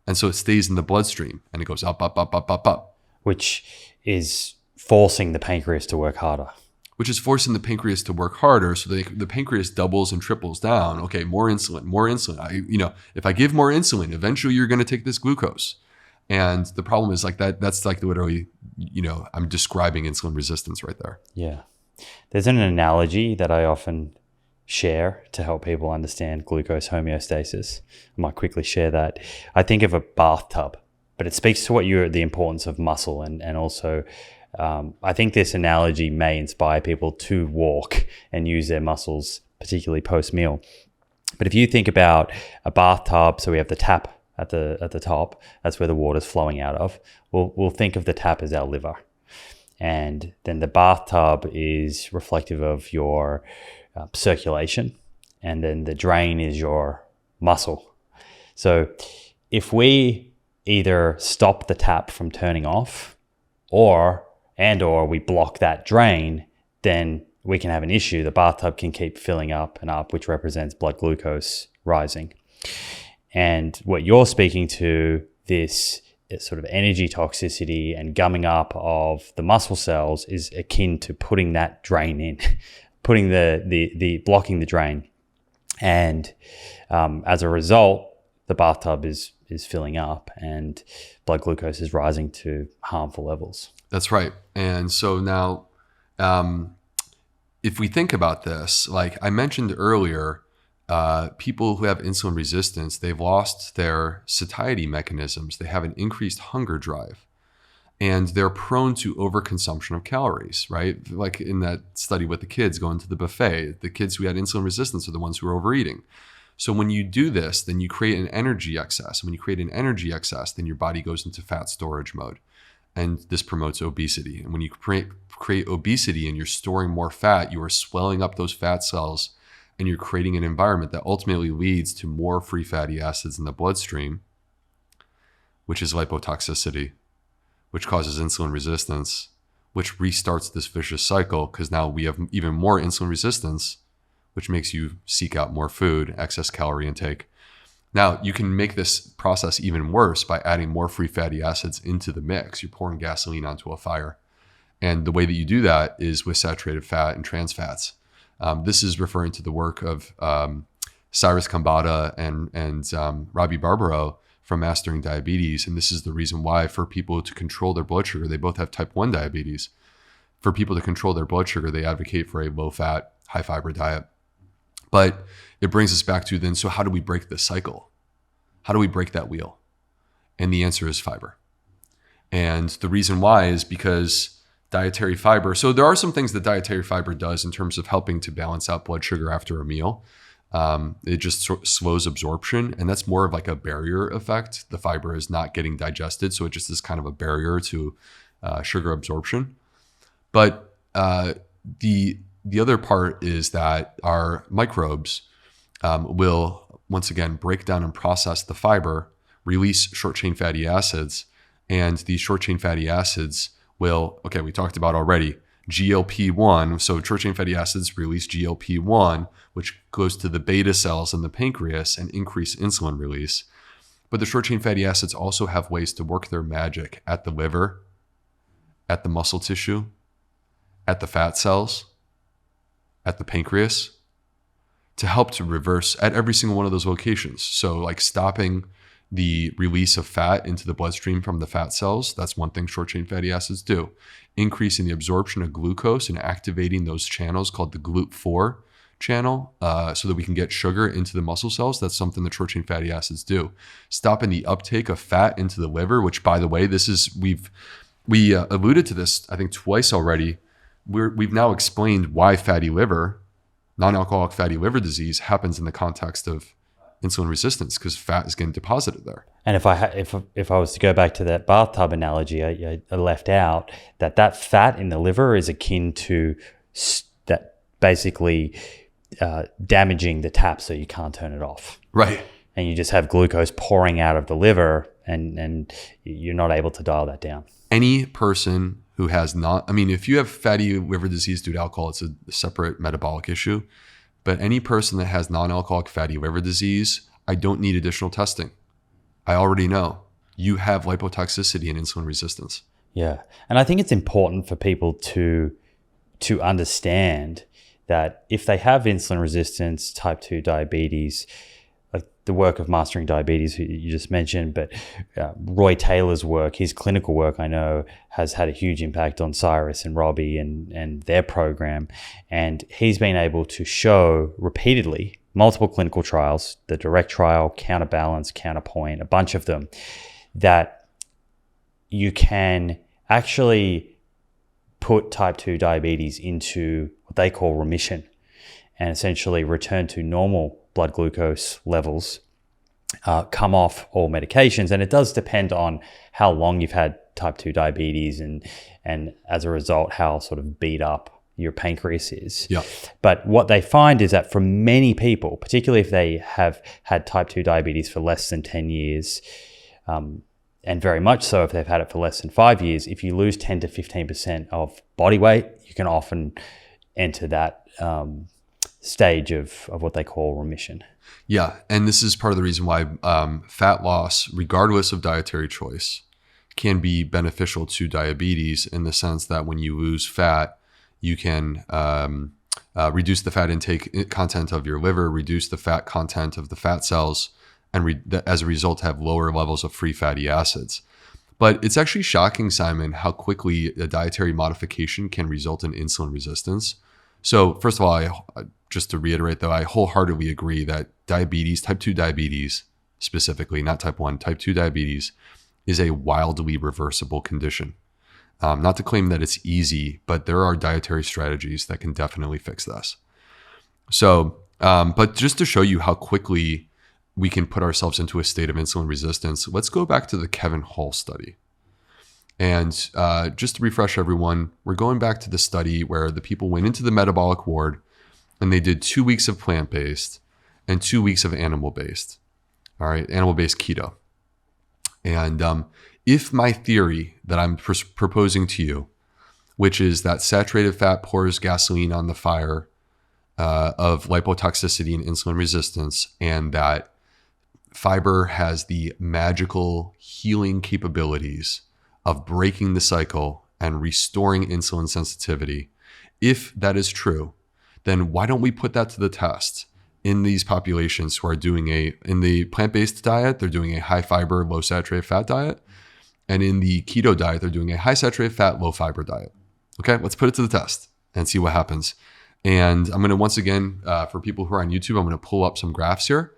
And so it stays in the bloodstream and it goes up, up, up, up, up, up. Which is forcing the pancreas to work harder. Which is forcing the pancreas to work harder. So the pancreas doubles and triples down. Okay, more insulin, more insulin. If I give more insulin, eventually you're going to take this glucose. And the problem is like that. That's like literally, I'm describing insulin resistance right there. Yeah. There's an analogy that I often share to help people understand glucose homeostasis. I might quickly share that. I think of a bathtub, but it speaks to the importance of muscle and also I think this analogy may inspire people to walk and use their muscles, particularly post-meal. But if you think about a bathtub, so we have the tap at the top, that's where the water's flowing out of. We'll think of the tap as our liver. And then the bathtub is reflective of your circulation. And then the drain is your muscle. So if we either stop the tap from turning off or we block that drain, then we can have an issue. The bathtub can keep filling up and up, which represents blood glucose rising. And what you're speaking to, this sort of energy toxicity and gumming up of the muscle cells, is akin to putting that drain in, putting the blocking the drain. And as a result, the bathtub is filling up and blood glucose is rising to harmful levels. That's right. And so now, if we think about this, like I mentioned earlier, people who have insulin resistance, they've lost their satiety mechanisms. They have an increased hunger drive, and they're prone to overconsumption of calories, right? Like in that study with the kids going to the buffet, the kids who had insulin resistance are the ones who are overeating. So when you do this, then you create an energy excess. When you create an energy excess, then your body goes into fat storage mode. And this promotes obesity. And when you create obesity and you're storing more fat, you are swelling up those fat cells and you're creating an environment that ultimately leads to more free fatty acids in the bloodstream, which is lipotoxicity, which causes insulin resistance, which restarts this vicious cycle because now we have even more insulin resistance, which makes you seek out more food, excess calorie intake. Now, you can make this process even worse by adding more free fatty acids into the mix. You're pouring gasoline onto a fire. And the way that you do that is with saturated fat and trans fats. This is referring to the work of Cyrus Khambatta and Robbie Barbaro from Mastering Diabetes. And this is the reason why for people to control their blood sugar, they both have type 1 diabetes. For people to control their blood sugar, they advocate for a low-fat, high-fiber diet. But it brings us back to then, so how do we break this cycle? How do we break that wheel? And the answer is fiber. And the reason why is because dietary fiber, so there are some things that dietary fiber does in terms of helping to balance out blood sugar after a meal. It just slows absorption, and that's more of like a barrier effect. The fiber is not getting digested, so it just is kind of a barrier to sugar absorption. But the other part is that our microbes will once again break down and process the fiber, release short chain fatty acids, and these short chain fatty acids will, okay, we talked about already, GLP-1. So short chain fatty acids release GLP-1, which goes to the beta cells in the pancreas and increase insulin release. But the short chain fatty acids also have ways to work their magic at the liver, at the muscle tissue, at the fat cells, at the pancreas, to help to reverse at every single one of those locations. So like stopping the release of fat into the bloodstream from the fat cells, that's one thing short chain fatty acids do. Increasing the absorption of glucose and activating those channels called the GLUT4 channel, so that we can get sugar into the muscle cells. That's something that short chain fatty acids do. Stopping the uptake of fat into the liver, which by the way, we alluded to this, I think twice already. We've now explained why fatty liver, non-alcoholic fatty liver disease, happens in the context of insulin resistance, because fat is getting deposited there. And if I was to go back to that bathtub analogy, I left out that fat in the liver is akin to that basically damaging the tap so you can't turn it off. Right. And you just have glucose pouring out of the liver, and you're not able to dial that down. Any person who has if you have fatty liver disease due to alcohol, it's a separate metabolic issue. But any person that has non-alcoholic fatty liver disease, I don't need additional testing. I already know you have lipotoxicity and insulin resistance. Yeah. And I think it's important for people to understand that if they have insulin resistance, type 2 diabetes, like the work of Mastering Diabetes, who you just mentioned, but Roy Taylor's work, his clinical work, I know, has had a huge impact on Cyrus and Robbie and their program. And he's been able to show repeatedly, multiple clinical trials, the direct trial, counterbalance, counterpoint, a bunch of them, that you can actually put type 2 diabetes into what they call remission and essentially return to normal blood glucose levels, come off all medications. And it does depend on how long you've had type 2 diabetes and as a result, how sort of beat up your pancreas is. Yeah. But what they find is that for many people, particularly if they have had type 2 diabetes for less than 10 years, and very much so if they've had it for less than 5 years, if you lose 10 to 15% of body weight, you can often enter that stage of what they call remission. Yeah, and this is part of the reason why fat loss, regardless of dietary choice, can be beneficial to diabetes, in the sense that when you lose fat, you can reduce the fat intake content of your liver, reduce the fat content of the fat cells, and as a result have lower levels of free fatty acids. But it's actually shocking, Simon, how quickly a dietary modification can result in insulin resistance. So first of all, just to reiterate though, I wholeheartedly agree that diabetes, type 2 diabetes specifically, not type 1, type 2 diabetes is a wildly reversible condition. Not to claim that it's easy, but there are dietary strategies that can definitely fix this. So, but just to show you how quickly we can put ourselves into a state of insulin resistance, let's go back to the Kevin Hall study. And just to refresh everyone, we're going back to the study where the people went into the metabolic ward and they did 2 weeks of plant-based and 2 weeks of animal-based. All right, animal-based keto. And if my theory that I'm proposing to you, which is that saturated fat pours gasoline on the fire of lipotoxicity and insulin resistance, and that fiber has the magical healing capabilities of breaking the cycle and restoring insulin sensitivity, if that is true, then why don't we put that to the test in these populations who are doing in the plant-based diet, they're doing a high fiber, low saturated fat diet. And in the keto diet, they're doing a high saturated fat, low fiber diet. Okay, let's put it to the test and see what happens. And I'm going to, once again, for people who are on YouTube, I'm going to pull up some graphs here,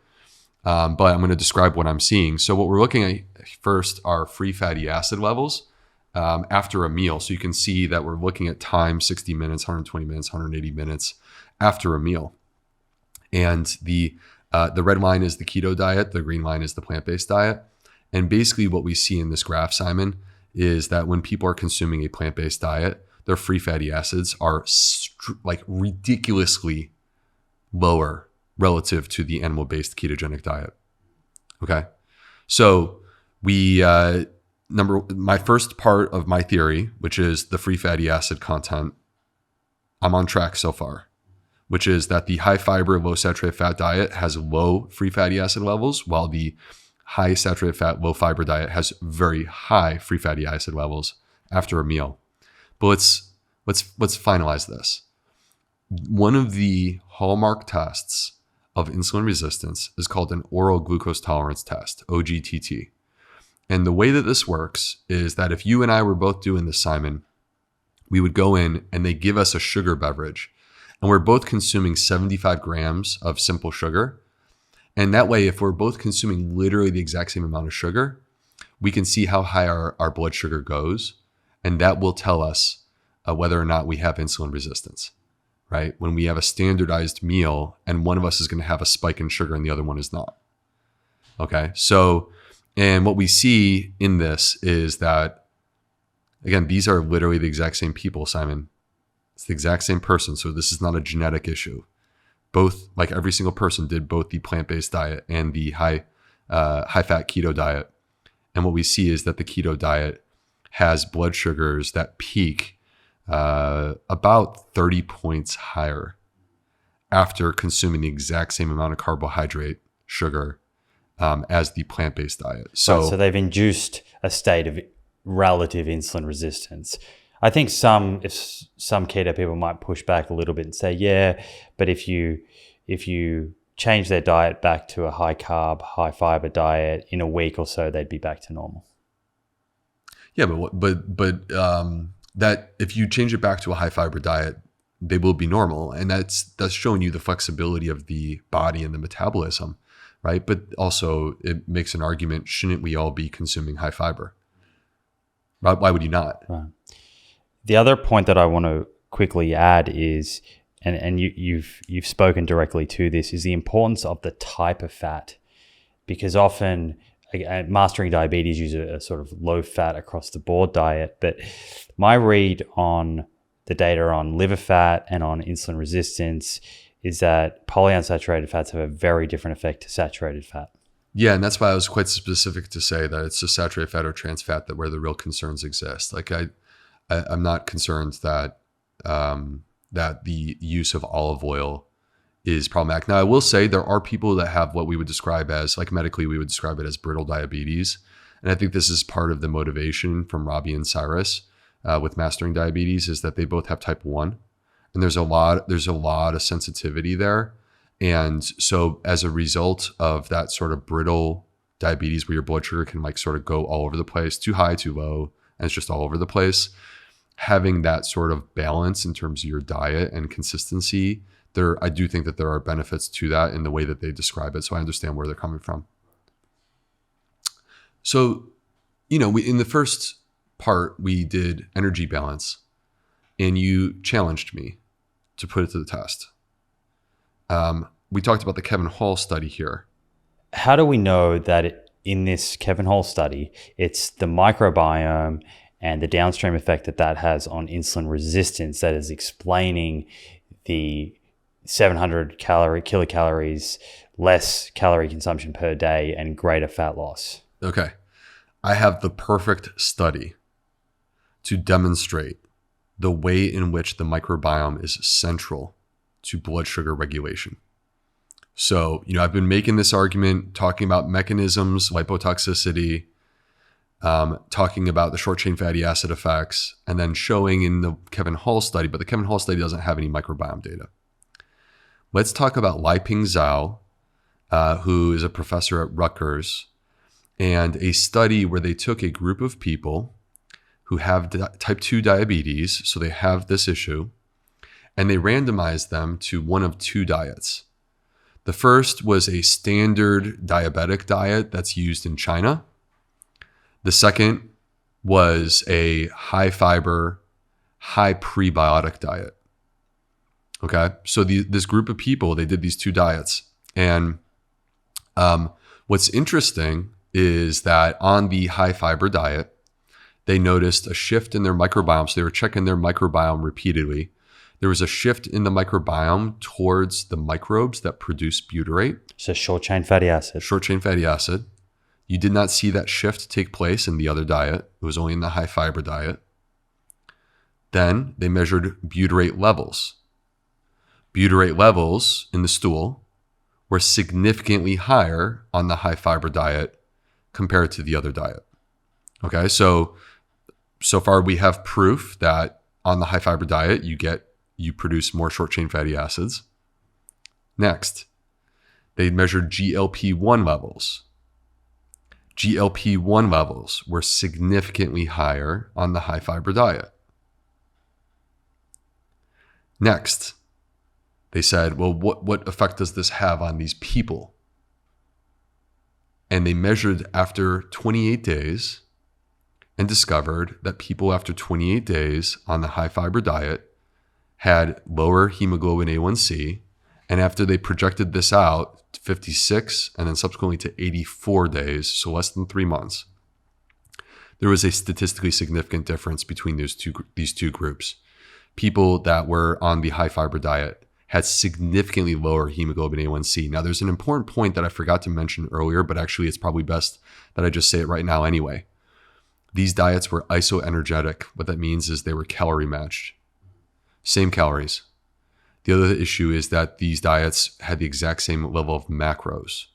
but I'm going to describe what I'm seeing. So what we're looking at first are free fatty acid levels after a meal. So you can see that we're looking at time, 60 minutes, 120 minutes, 180 minutes after a meal. And the red line is the keto diet. The green line is the plant-based diet. And basically what we see in this graph, Simon, is that when people are consuming a plant-based diet, their free fatty acids are like ridiculously lower relative to the animal-based ketogenic diet. Okay. So my first part of my theory, which is the free fatty acid content, I'm on track so far, which is that the high fiber, low saturated fat diet has low free fatty acid levels, while the high saturated fat, low fiber diet has very high free fatty acid levels after a meal. But let's finalize this. One of the hallmark tests of insulin resistance is called an oral glucose tolerance test, OGTT. And the way that this works is that if you and I were both doing this, Simon, we would go in and they give us a sugar beverage, and we're both consuming 75 grams of simple sugar. And that way, if we're both consuming literally the exact same amount of sugar, we can see how high our blood sugar goes. And that will tell us whether or not we have insulin resistance, right? When we have a standardized meal and one of us is going to have a spike in sugar and the other one is not. Okay. So, and what we see in this is that, again, these are literally the exact same people, Simon. It's the exact same person. So this is not a genetic issue. Both, like every single person did both the plant-based diet and the high-fat keto diet. And what we see is that the keto diet has blood sugars that peak about 30 points higher after consuming the exact same amount of carbohydrate, sugar, as the plant-based diet. So they've induced a state of relative insulin resistance. I think some keto people might push back a little bit and say, yeah, but if you change their diet back to a high carb, high fiber diet in a week or so, they'd be back to normal. Yeah, but that if you change it back to a high fiber diet, they will be normal, and that's showing you the flexibility of the body and the metabolism, right? But also it makes an argument: shouldn't we all be consuming high fiber? Why would you not? Right. The other point that I want to quickly add is, and you've spoken directly to this, is the importance of the type of fat, because often Mastering Diabetes use a sort of low fat across the board diet, but my read on the data on liver fat and on insulin resistance is that polyunsaturated fats have a very different effect to saturated fat. Yeah, and that's why I was quite specific to say that it's just saturated fat or trans fat that where the real concerns exist. Like I'm not concerned that that the use of olive oil is problematic. Now, I will say there are people that have what we would describe as, like medically, we would describe it as brittle diabetes. And I think this is part of the motivation from Robbie and Cyrus with Mastering Diabetes, is that they both have type 1. And there's a lot of sensitivity there. And so as a result of that sort of brittle diabetes where your blood sugar can like sort of go all over the place, too high, too low, and it's just all over the place, having that sort of balance in terms of your diet and consistency, I do think that there are benefits to that in the way that they describe it. So I understand where they're coming from. So, in the first part, we did energy balance, and you challenged me to put it to the test. We talked about the Kevin Hall study here. How do we know that in this Kevin Hall study, it's the microbiome and the downstream effect that has on insulin resistance that is explaining the 700 kilocalories less calorie consumption per day and greater fat loss? Okay. I have the perfect study to demonstrate the way in which the microbiome is central to blood sugar regulation. So, I've been making this argument, talking about mechanisms, lipotoxicity, talking about the short chain fatty acid effects, and then showing in the Kevin Hall study, but the Kevin Hall study doesn't have any microbiome data. Let's talk about Liping Zhao, who is a professor at Rutgers, and a study where they took a group of people who have type 2 diabetes, so they have this issue, and they randomized them to one of two diets. The first was a standard diabetic diet that's used in China. The second was a high fiber, high prebiotic diet. Okay. So this group of people, they did these 2 diets. And what's interesting is that on the high fiber diet, they noticed a shift in their microbiome. So they were checking their microbiome repeatedly. There was a shift in the microbiome towards the microbes that produce butyrate. So short-chain fatty acid. Short-chain fatty acid. You did not see that shift take place in the other diet. It was only in the high fiber diet. Then they measured butyrate levels. Butyrate levels in the stool were significantly higher on the high fiber diet compared to the other diet. Okay, so far we have proof that on the high fiber diet, you produce more short chain fatty acids. Next, they measured GLP-1 levels. GLP-1 levels were significantly higher on the high fiber diet. Next, they said, well, what effect does this have on these people? And they measured after 28 days and discovered that people after 28 days on the high fiber diet had lower hemoglobin A1C. And after they projected this out to 56 and then subsequently to 84 days, so less than 3 months, there was a statistically significant difference between these two groups. People that were on the high fiber diet had significantly lower hemoglobin A1C. Now, there's an important point that I forgot to mention earlier, but actually it's probably best that I just say it right now anyway. These diets were isoenergetic. What that means is they were calorie matched. Same calories. The other issue is that these diets had the exact same level of macros.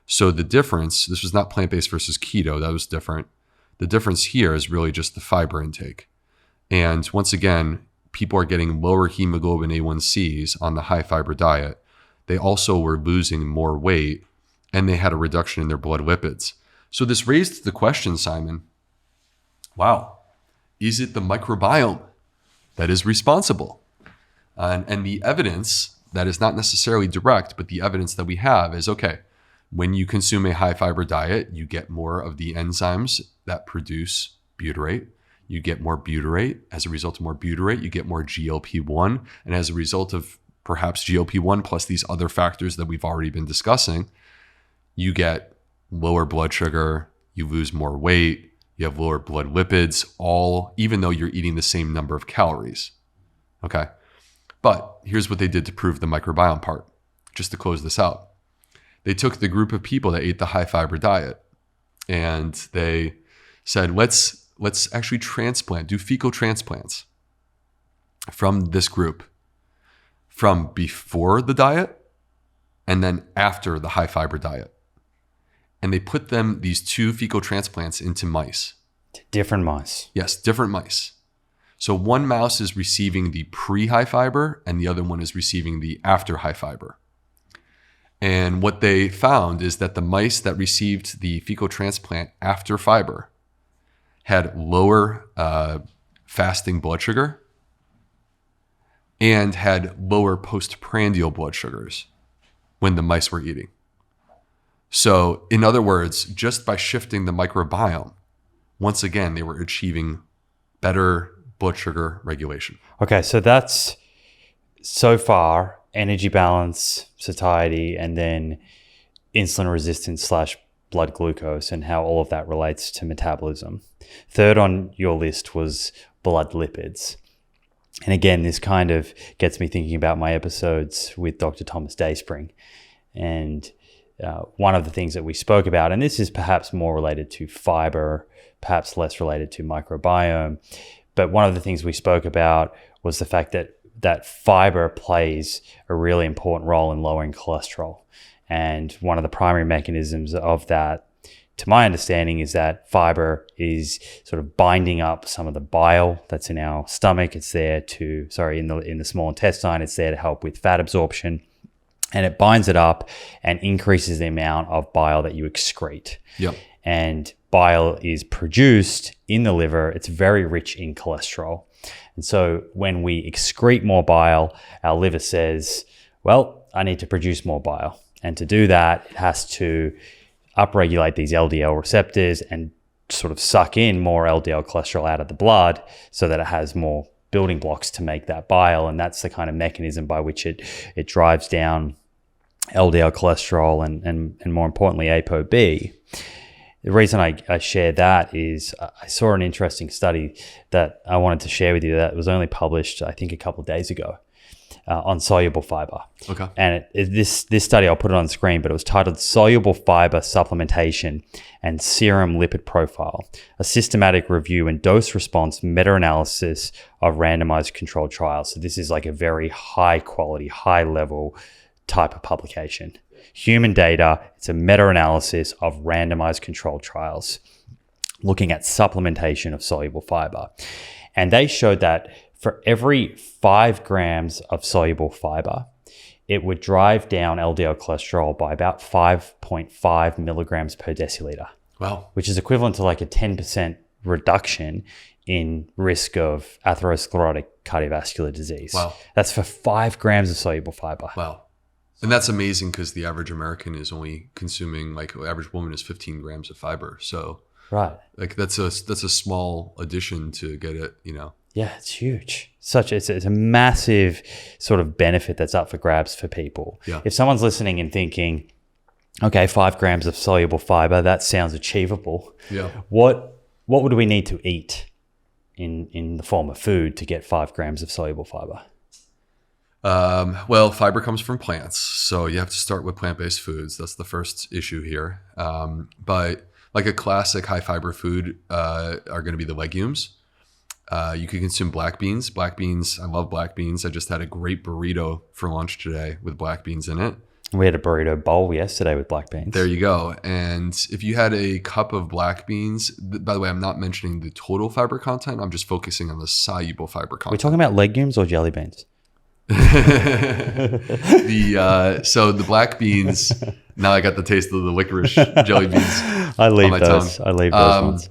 So the difference, this was not plant-based versus keto, that was different. The difference here is really just the fiber intake. And once again, people are getting lower hemoglobin A1Cs on the high fiber diet. They also were losing more weight and they had a reduction in their blood lipids. So this raised the question, Simon, wow, is it the microbiome that is responsible? And the evidence that is not necessarily direct, but the evidence that we have is, okay, when you consume a high fiber diet, you get more of the enzymes that produce butyrate. You get more butyrate. As a result of more butyrate, you get more GLP-1. And as a result of perhaps GLP-1 plus these other factors that we've already been discussing, you get lower blood sugar, you lose more weight, you have lower blood lipids, all even though you're eating the same number of calories. Okay. But here's what they did to prove the microbiome part, just to close this out. They took the group of people that ate the high fiber diet and they said, let's actually do fecal transplants from this group from before the diet and then after the high fiber diet. And they put these 2 fecal transplants into mice. Different mice. Yes, different mice. So one mouse is receiving the pre-high fiber and the other one is receiving the after high fiber. And what they found is that the mice that received the fecal transplant after fiber had lower fasting blood sugar and had lower postprandial blood sugars when the mice were eating. So in other words, just by shifting the microbiome, once again, they were achieving better blood sugar regulation. Okay, so that's so far energy balance, satiety, and then insulin resistance / blood glucose and how all of that relates to metabolism. Third on your list was blood lipids. And again, this kind of gets me thinking about my episodes with Dr. Thomas Dayspring. And one of the things that we spoke about, and this is perhaps more related to fiber, perhaps less related to microbiome, but one of the things we spoke about was the fact that fiber plays a really important role in lowering cholesterol. And one of the primary mechanisms of that, to my understanding, is that fiber is sort of binding up some of the bile that's in our stomach. It's there in the small intestine. It's there to help with fat absorption. And it binds it up and increases the amount of bile that you excrete. Yep. And bile is produced in the liver. It's very rich in cholesterol. And so when we excrete more bile, our liver says, well, I need to produce more bile. And to do that, it has to upregulate these LDL receptors and sort of suck in more LDL cholesterol out of the blood so that it has more building blocks to make that bile, and that's the kind of mechanism by which it drives down LDL cholesterol and more importantly ApoB. The reason I share that is I saw an interesting study that I wanted to share with you that was only published I think a couple of days ago on soluble fiber. Okay. And this study, I'll put it on the screen, but it was titled Soluble Fiber Supplementation and Serum Lipid Profile, a systematic review and dose response meta-analysis of randomized controlled trials. So this is like a very high quality, high level type of publication. Human data, it's a meta-analysis of randomized controlled trials looking at supplementation of soluble fiber. And they showed that for every 5 grams of soluble fiber, it would drive down LDL cholesterol by about 5.5 milligrams per deciliter. Wow. Which is equivalent to like a 10% reduction in risk of atherosclerotic cardiovascular disease. Wow. That's for 5 grams of soluble fiber. Wow. And that's amazing because the average American is only consuming, like the average woman is 15 grams of fiber. So right. Like that's a small addition to get it, Yeah, it's huge. It's a massive sort of benefit that's up for grabs for people. Yeah. If someone's listening and thinking, okay, 5 grams of soluble fiber, that sounds achievable. Yeah. What would we need to eat in the form of food to get 5 grams of soluble fiber? Well, fiber comes from plants, so you have to start with plant-based foods. That's the first issue here. But like a classic high fiber food are going to be the legumes. You can consume black beans. Black beans, I love black beans. I just had a great burrito for lunch today with black beans in it. We had a burrito bowl yesterday with black beans. There you go. And if you had a cup of black beans, by the way, I'm not mentioning the total fiber content. I'm just focusing on the soluble fiber content. We're talking about legumes or jelly beans? So the black beans, now I got the taste of the licorice jelly beans. I leave on my those. tongue. I leave those ones.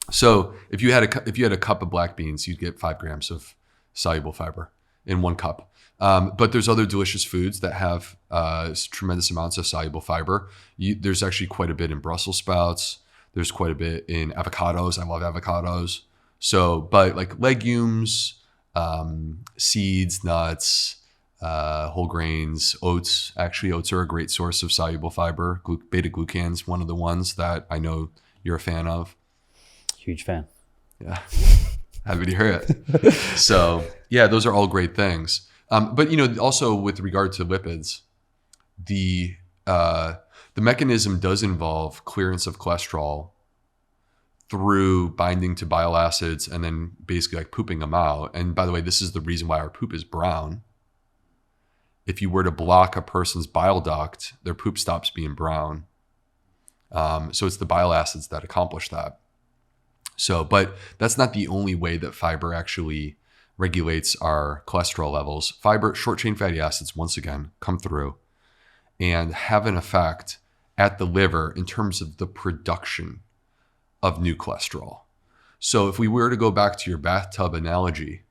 So if you had a cup of black beans, you'd get 5 grams of soluble fiber in 1 cup. But there's other delicious foods that have tremendous amounts of soluble fiber. There's actually quite a bit in Brussels sprouts. There's quite a bit in avocados. I love avocados. So, but like legumes, seeds, nuts, whole grains, oats. Actually, oats are a great source of soluble fiber. Beta glucan's one of the ones that I know you're a fan of. Huge fan. Yeah, happy to hear it. So yeah, those are all great things. But also with regard to lipids, the mechanism does involve clearance of cholesterol through binding to bile acids and then basically like pooping them out. And by the way, this is the reason why our poop is brown. If you were to block a person's bile duct, their poop stops being brown. So it's the bile acids that accomplish that. So, but that's not the only way that fiber actually regulates our cholesterol levels. Fiber, short chain fatty acids, once again, come through and have an effect at the liver in terms of the production of new cholesterol. So if we were to go back to your bathtub analogy,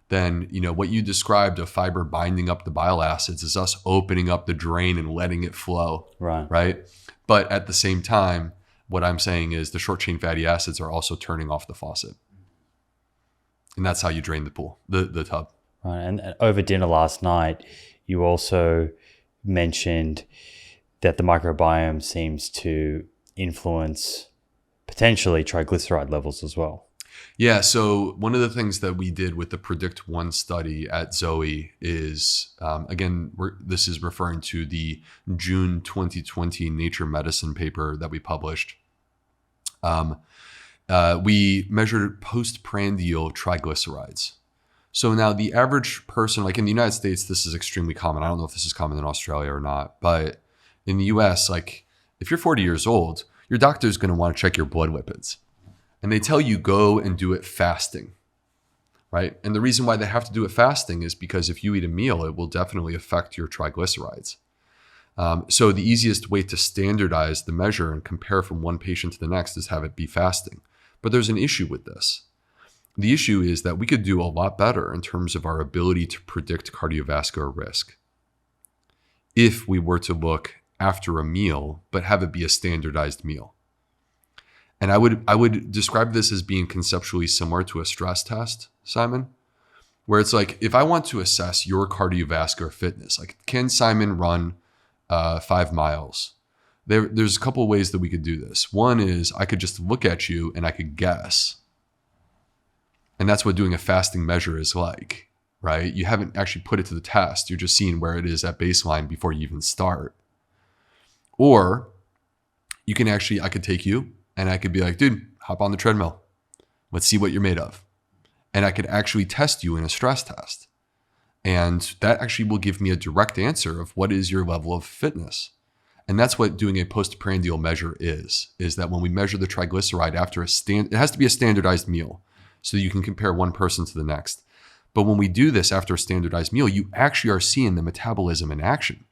then what you described of fiber binding up the bile acids is us opening up the drain and letting it flow. Right. But at the same time, what I'm saying is the short chain fatty acids are also turning off the faucet. And that's how you drain the pool, the tub. Right. And over dinner last night, you also mentioned that the microbiome seems to influence potentially triglyceride levels as well. Yeah. So one of the things that we did with the Predict 1 study at Zoe is, this is referring to the June 2020 Nature Medicine paper that we published. We measured postprandial triglycerides. So now the average person, like in the United States, this is extremely common. I don't know if this is common in Australia or not, but in the US, like if you're 40 years old, your doctor is going to want to check your blood lipids. And they tell you go and do it fasting, right? And the reason why they have to do it fasting is because if you eat a meal, it will definitely affect your triglycerides. So the easiest way to standardize the measure and compare from one patient to the next is have it be fasting. But there's an issue with this. The issue is that we could do a lot better in terms of our ability to predict cardiovascular risk if we were to look after a meal, but have it be a standardized meal. And I would describe this as being conceptually similar to a stress test, Simon. where it's like, if I want to assess your cardiovascular fitness, like can Simon run 5 miles? There's a couple of ways that we could do this. One is I could just look at you and I could guess. And that's what doing a fasting measure is like, right? You haven't actually put it to the test. You're just seeing where it is at baseline before you even start. Or you can actually, I could take you and I could be like, dude, hop on the treadmill. Let's see what you're made of. And I could actually test you in a stress test. And that actually will give me a direct answer of what is your level of fitness. And that's what doing a postprandial measure is that when we measure the triglyceride after it has to be a standardized meal so you can compare one person to the next. But when we do this after a standardized meal, you actually are seeing the metabolism in action.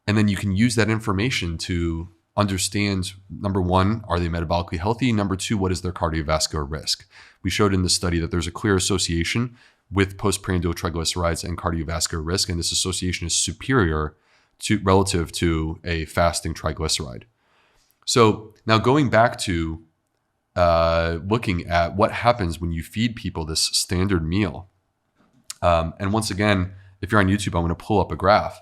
And then you can use that information to understand, number one, are they metabolically healthy? Number two, what is their cardiovascular risk? We showed in the study that there's a clear association with postprandial triglycerides and cardiovascular risk, and this association is superior relative to a fasting triglyceride. So now going back to looking at what happens when you feed people this standard meal. And once again, if you're on YouTube, I'm going to pull up a graph.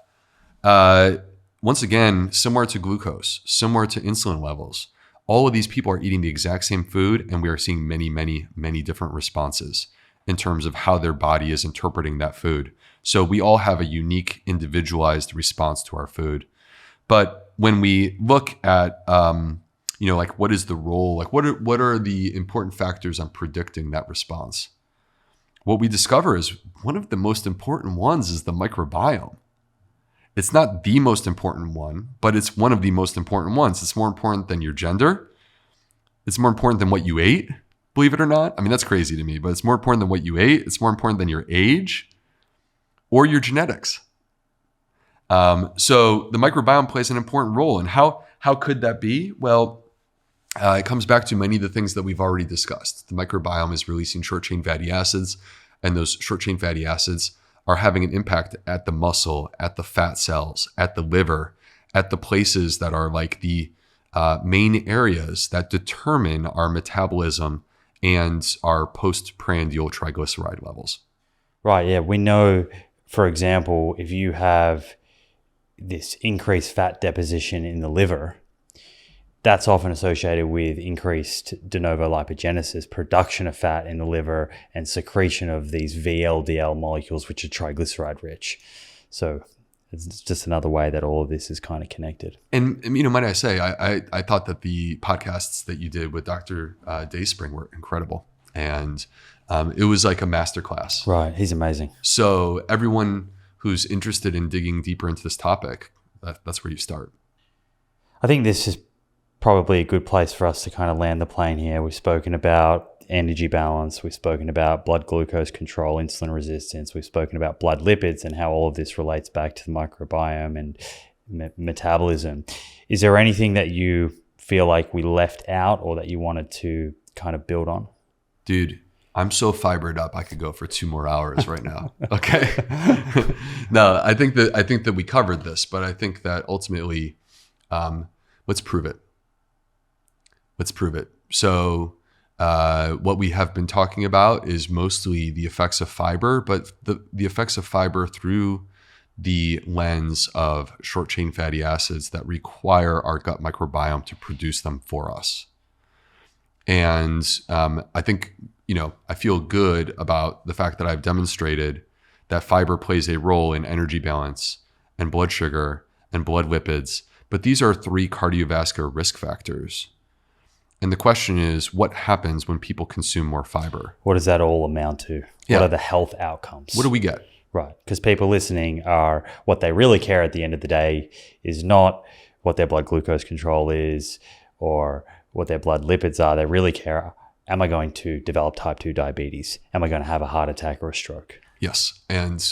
Once again, similar to glucose, similar to insulin levels, all of these people are eating the exact same food, and we are seeing many, many, many different responses in terms of how their body is interpreting that food. So we all have a unique, individualized response to our food. But when we look at, like what is the role, like what are the important factors on predicting that response? What we discover is one of the most important ones is the microbiome. It's not the most important one, but it's one of the most important ones. It's more important than your gender. It's more important than what you ate, believe it or not. I mean, that's crazy to me, but it's more important than what you ate. It's more important than your age or your genetics. So the microbiome plays an important role. And how could that be? Well, it comes back to many of the things that we've already discussed. The microbiome is releasing short-chain fatty acids, and those short-chain fatty acids are having an impact at the muscle, at the fat cells, at the liver, at the places that are like the main areas that determine our metabolism and our postprandial triglyceride levels. Right, yeah. We know, for example, if you have this increased fat deposition in the liver, that's often associated with increased de novo lipogenesis, production of fat in the liver, and secretion of these VLDL molecules, which are triglyceride rich. So it's just another way that all of this is kind of connected. And might I say, I thought that the podcasts that you did with Dr. Dayspring were incredible. And it was like a masterclass. Right. He's amazing. So everyone who's interested in digging deeper into this topic, that's where you start. I think this is probably a good place for us to kind of land the plane here. We've spoken about energy balance. We've spoken about blood glucose control, insulin resistance. We've spoken about blood lipids and how all of this relates back to the microbiome and metabolism. Is there anything that you feel like we left out or that you wanted to kind of build on? Dude, I'm so fibered up. I could go for 2 more hours right now. Okay. No, I think that we covered this, but I think that ultimately, let's prove it. Let's prove it. So what we have been talking about is mostly the effects of fiber, but the effects of fiber through the lens of short-chain fatty acids that require our gut microbiome to produce them for us. And I think, I feel good about the fact that I've demonstrated that fiber plays a role in energy balance and blood sugar and blood lipids, but these are 3 cardiovascular risk factors. And the question is, what happens when people consume more fiber? What does that all amount to? Yeah. What are the health outcomes? What do we get? Right. Because people listening are, what they really care at the end of the day is not what their blood glucose control is or what their blood lipids are. They really care, am I going to develop type 2 diabetes? Am I going to have a heart attack or a stroke? Yes. And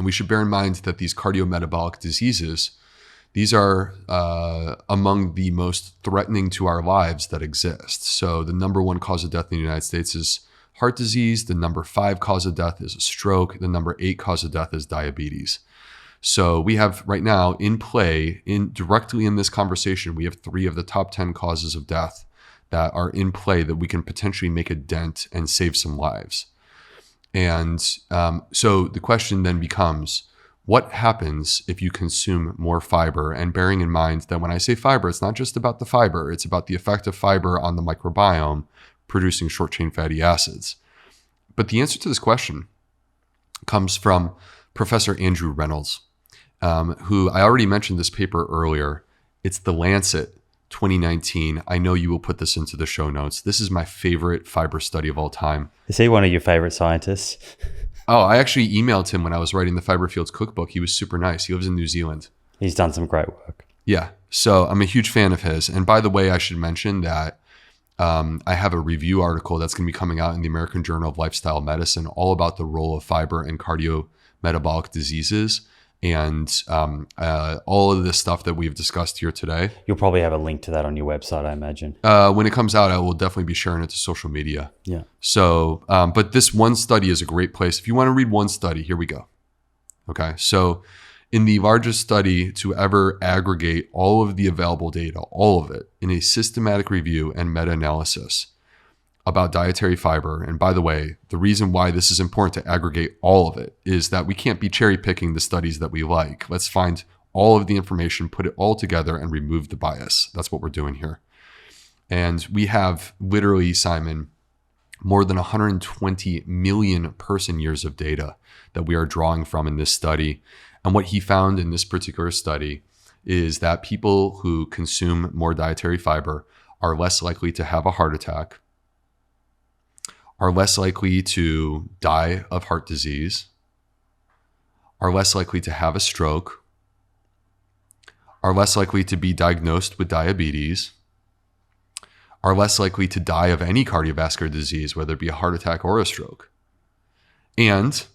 we should bear in mind that these cardiometabolic diseases, these are among the most threatening to our lives that exist. So the number 1 cause of death in the United States is heart disease. The number 5 cause of death is a stroke. The number 8 cause of death is diabetes. So we have right now in play, directly in this conversation, we have 3 of the top 10 causes of death that are in play that we can potentially make a dent and save some lives. And so the question then becomes, what happens if you consume more fiber? And bearing in mind that when I say fiber, it's not just about the fiber, it's about the effect of fiber on the microbiome producing short-chain fatty acids. But the answer to this question comes from Professor Andrew Reynolds, who I already mentioned this paper earlier. It's The Lancet 2019. I know you will put this into the show notes. This is my favorite fiber study of all time. Is he one of your favorite scientists? Oh, I actually emailed him when I was writing the Fiber Fields Cookbook. He was super nice. He lives in New Zealand. He's done some great work. Yeah. So I'm a huge fan of his. And by the way, I should mention that I have a review article that's going to be coming out in the American Journal of Lifestyle Medicine, all about the role of fiber in cardiometabolic diseases and all of this stuff that we've discussed here today. You'll probably have a link to that on your website, I imagine. When it comes out, I will definitely be sharing it to social media. Yeah. So, but this one study is a great place. If you want to read one study, here we go. Okay. So in the largest study to ever aggregate all of the available data, all of it, in a systematic review and meta-analysis about dietary fiber. And by the way, the reason why this is important to aggregate all of it is that we can't be cherry picking the studies that we like. Let's find all of the information, put it all together, and remove the bias. That's what we're doing here. And we have literally, Simon, more than 120 million person years of data that we are drawing from in this study. And what he found in this particular study is that people who consume more dietary fiber are less likely to have a heart attack, are less likely to die of heart disease, are less likely to have a stroke, are less likely to be diagnosed with diabetes, are less likely to die of any cardiovascular disease, whether it be a heart attack or a stroke, and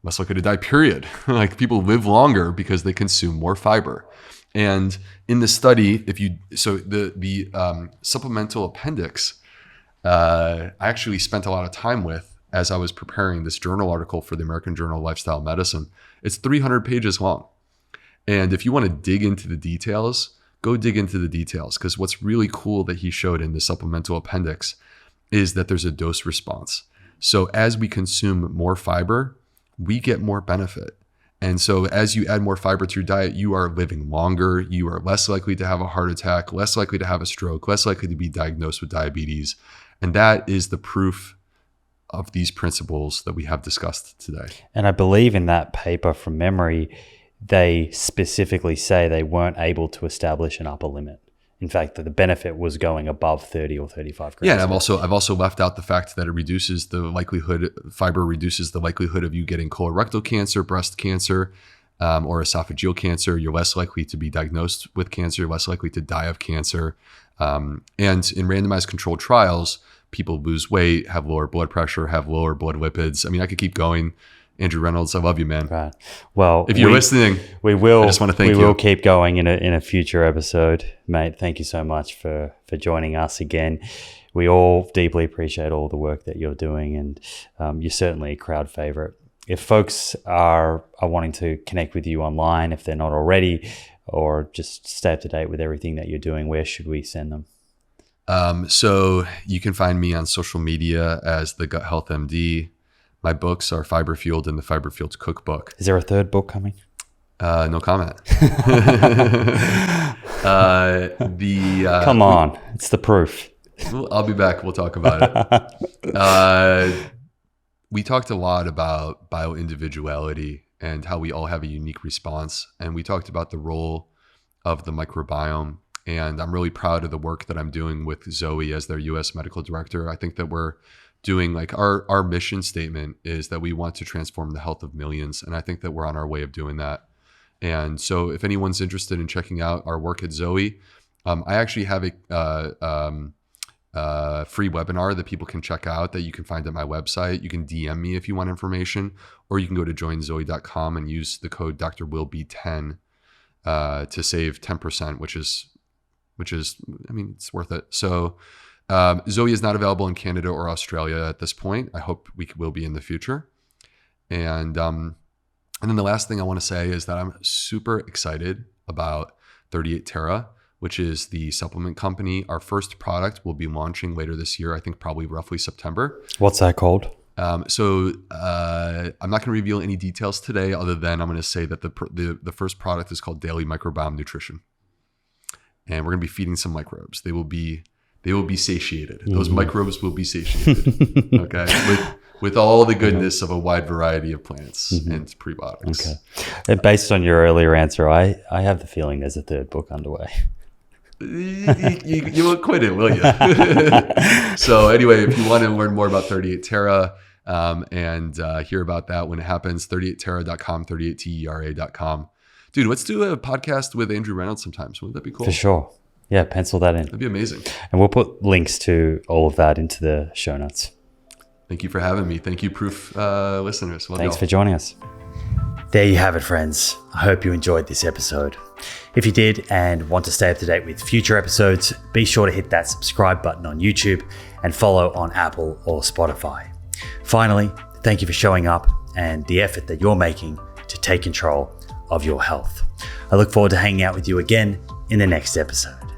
less likely to die, period. Like, people live longer because they consume more fiber. And in the study, the supplemental appendix, I actually spent a lot of time with as I was preparing this journal article for the American Journal of Lifestyle Medicine. It's 300 pages long. And if you want to dig into the details, go dig into the details, because what's really cool that he showed in the supplemental appendix is that there's a dose response. So as we consume more fiber, we get more benefit. And so as you add more fiber to your diet, you are living longer, you are less likely to have a heart attack, less likely to have a stroke, less likely to be diagnosed with diabetes. And that is the proof of these principles that we have discussed today. And I believe in that paper, from memory, they specifically say they weren't able to establish an upper limit. In fact, that the benefit was going above 30 or 35 grams. Yeah, and I've also left out the fact that it reduces the likelihood, fiber reduces the likelihood of you getting colorectal cancer, breast cancer, or esophageal cancer. You're less likely to be diagnosed with cancer, you're less likely to die of cancer. And in randomized controlled trials, people lose weight, have lower blood pressure, have lower blood lipids. I mean, I could keep going. Andrew Reynolds, I love you, man. Right. Well, if you're listening, we will. I just want to thank you. We will keep going in a future episode, mate. Thank you so much for joining us again. We all deeply appreciate all the work that you're doing, and you're certainly a crowd favorite. If folks are wanting to connect with you online, if they're not already, or just stay up to date with everything that you're doing, where should we send them? So you can find me on social media as the Gut Health MD. My books are Fiber Fueled and the Fiber Fields Cookbook. Is there a third book coming? No comment. Come on, it's the proof. I'll be back. We'll talk about it. We talked a lot about bioindividuality and how we all have a unique response. And we talked about the role of the microbiome. And I'm really proud of the work that I'm doing with Zoe as their US medical director. I think that we're doing, like, our mission statement is that we want to transform the health of millions. And I think that we're on our way of doing that. And so if anyone's interested in checking out our work at Zoe, I actually have a free webinar that people can check out that you can find at my website. You can DM me if you want information, or you can go to joinzoe.com and use the code Dr. Will B10 to save 10%, which is, I mean, it's worth it. So Zoe is not available in Canada or Australia at this point. I hope we will be in the future. And then the last thing I want to say is that I'm super excited about 38 Terra, which is the supplement company. Our first product will be launching later this year, I think probably roughly September. What's that called? So I'm not going to reveal any details today, other than I'm going to say that the first product is called Daily Microbiome Nutrition, and we're going to be feeding some microbes. They will be satiated. Those microbes will be satiated. Okay, with all the goodness of a wide variety of plants and prebiotics. Okay. And based on your earlier answer, I have the feeling there's a third book underway. You won't quit it, will you? So anyway, if you want to learn more about 38 Terra and hear about that when it happens, 38terra.com, 38tera.com. Dude, let's do a podcast with Andrew Reynolds sometimes. Wouldn't that be cool? For sure. Yeah, pencil that in. That'd be amazing. And we'll put links to all of that into the show notes. Thank you for having me. Thank you, Proof listeners. Love Thanks y'all. for joining us. There you have it, friends. I hope you enjoyed this episode. If you did and want to stay up to date with future episodes, be sure to hit that subscribe button on YouTube and follow on Apple or Spotify. Finally, thank you for showing up and the effort that you're making to take control of your health. I look forward to hanging out with you again in the next episode.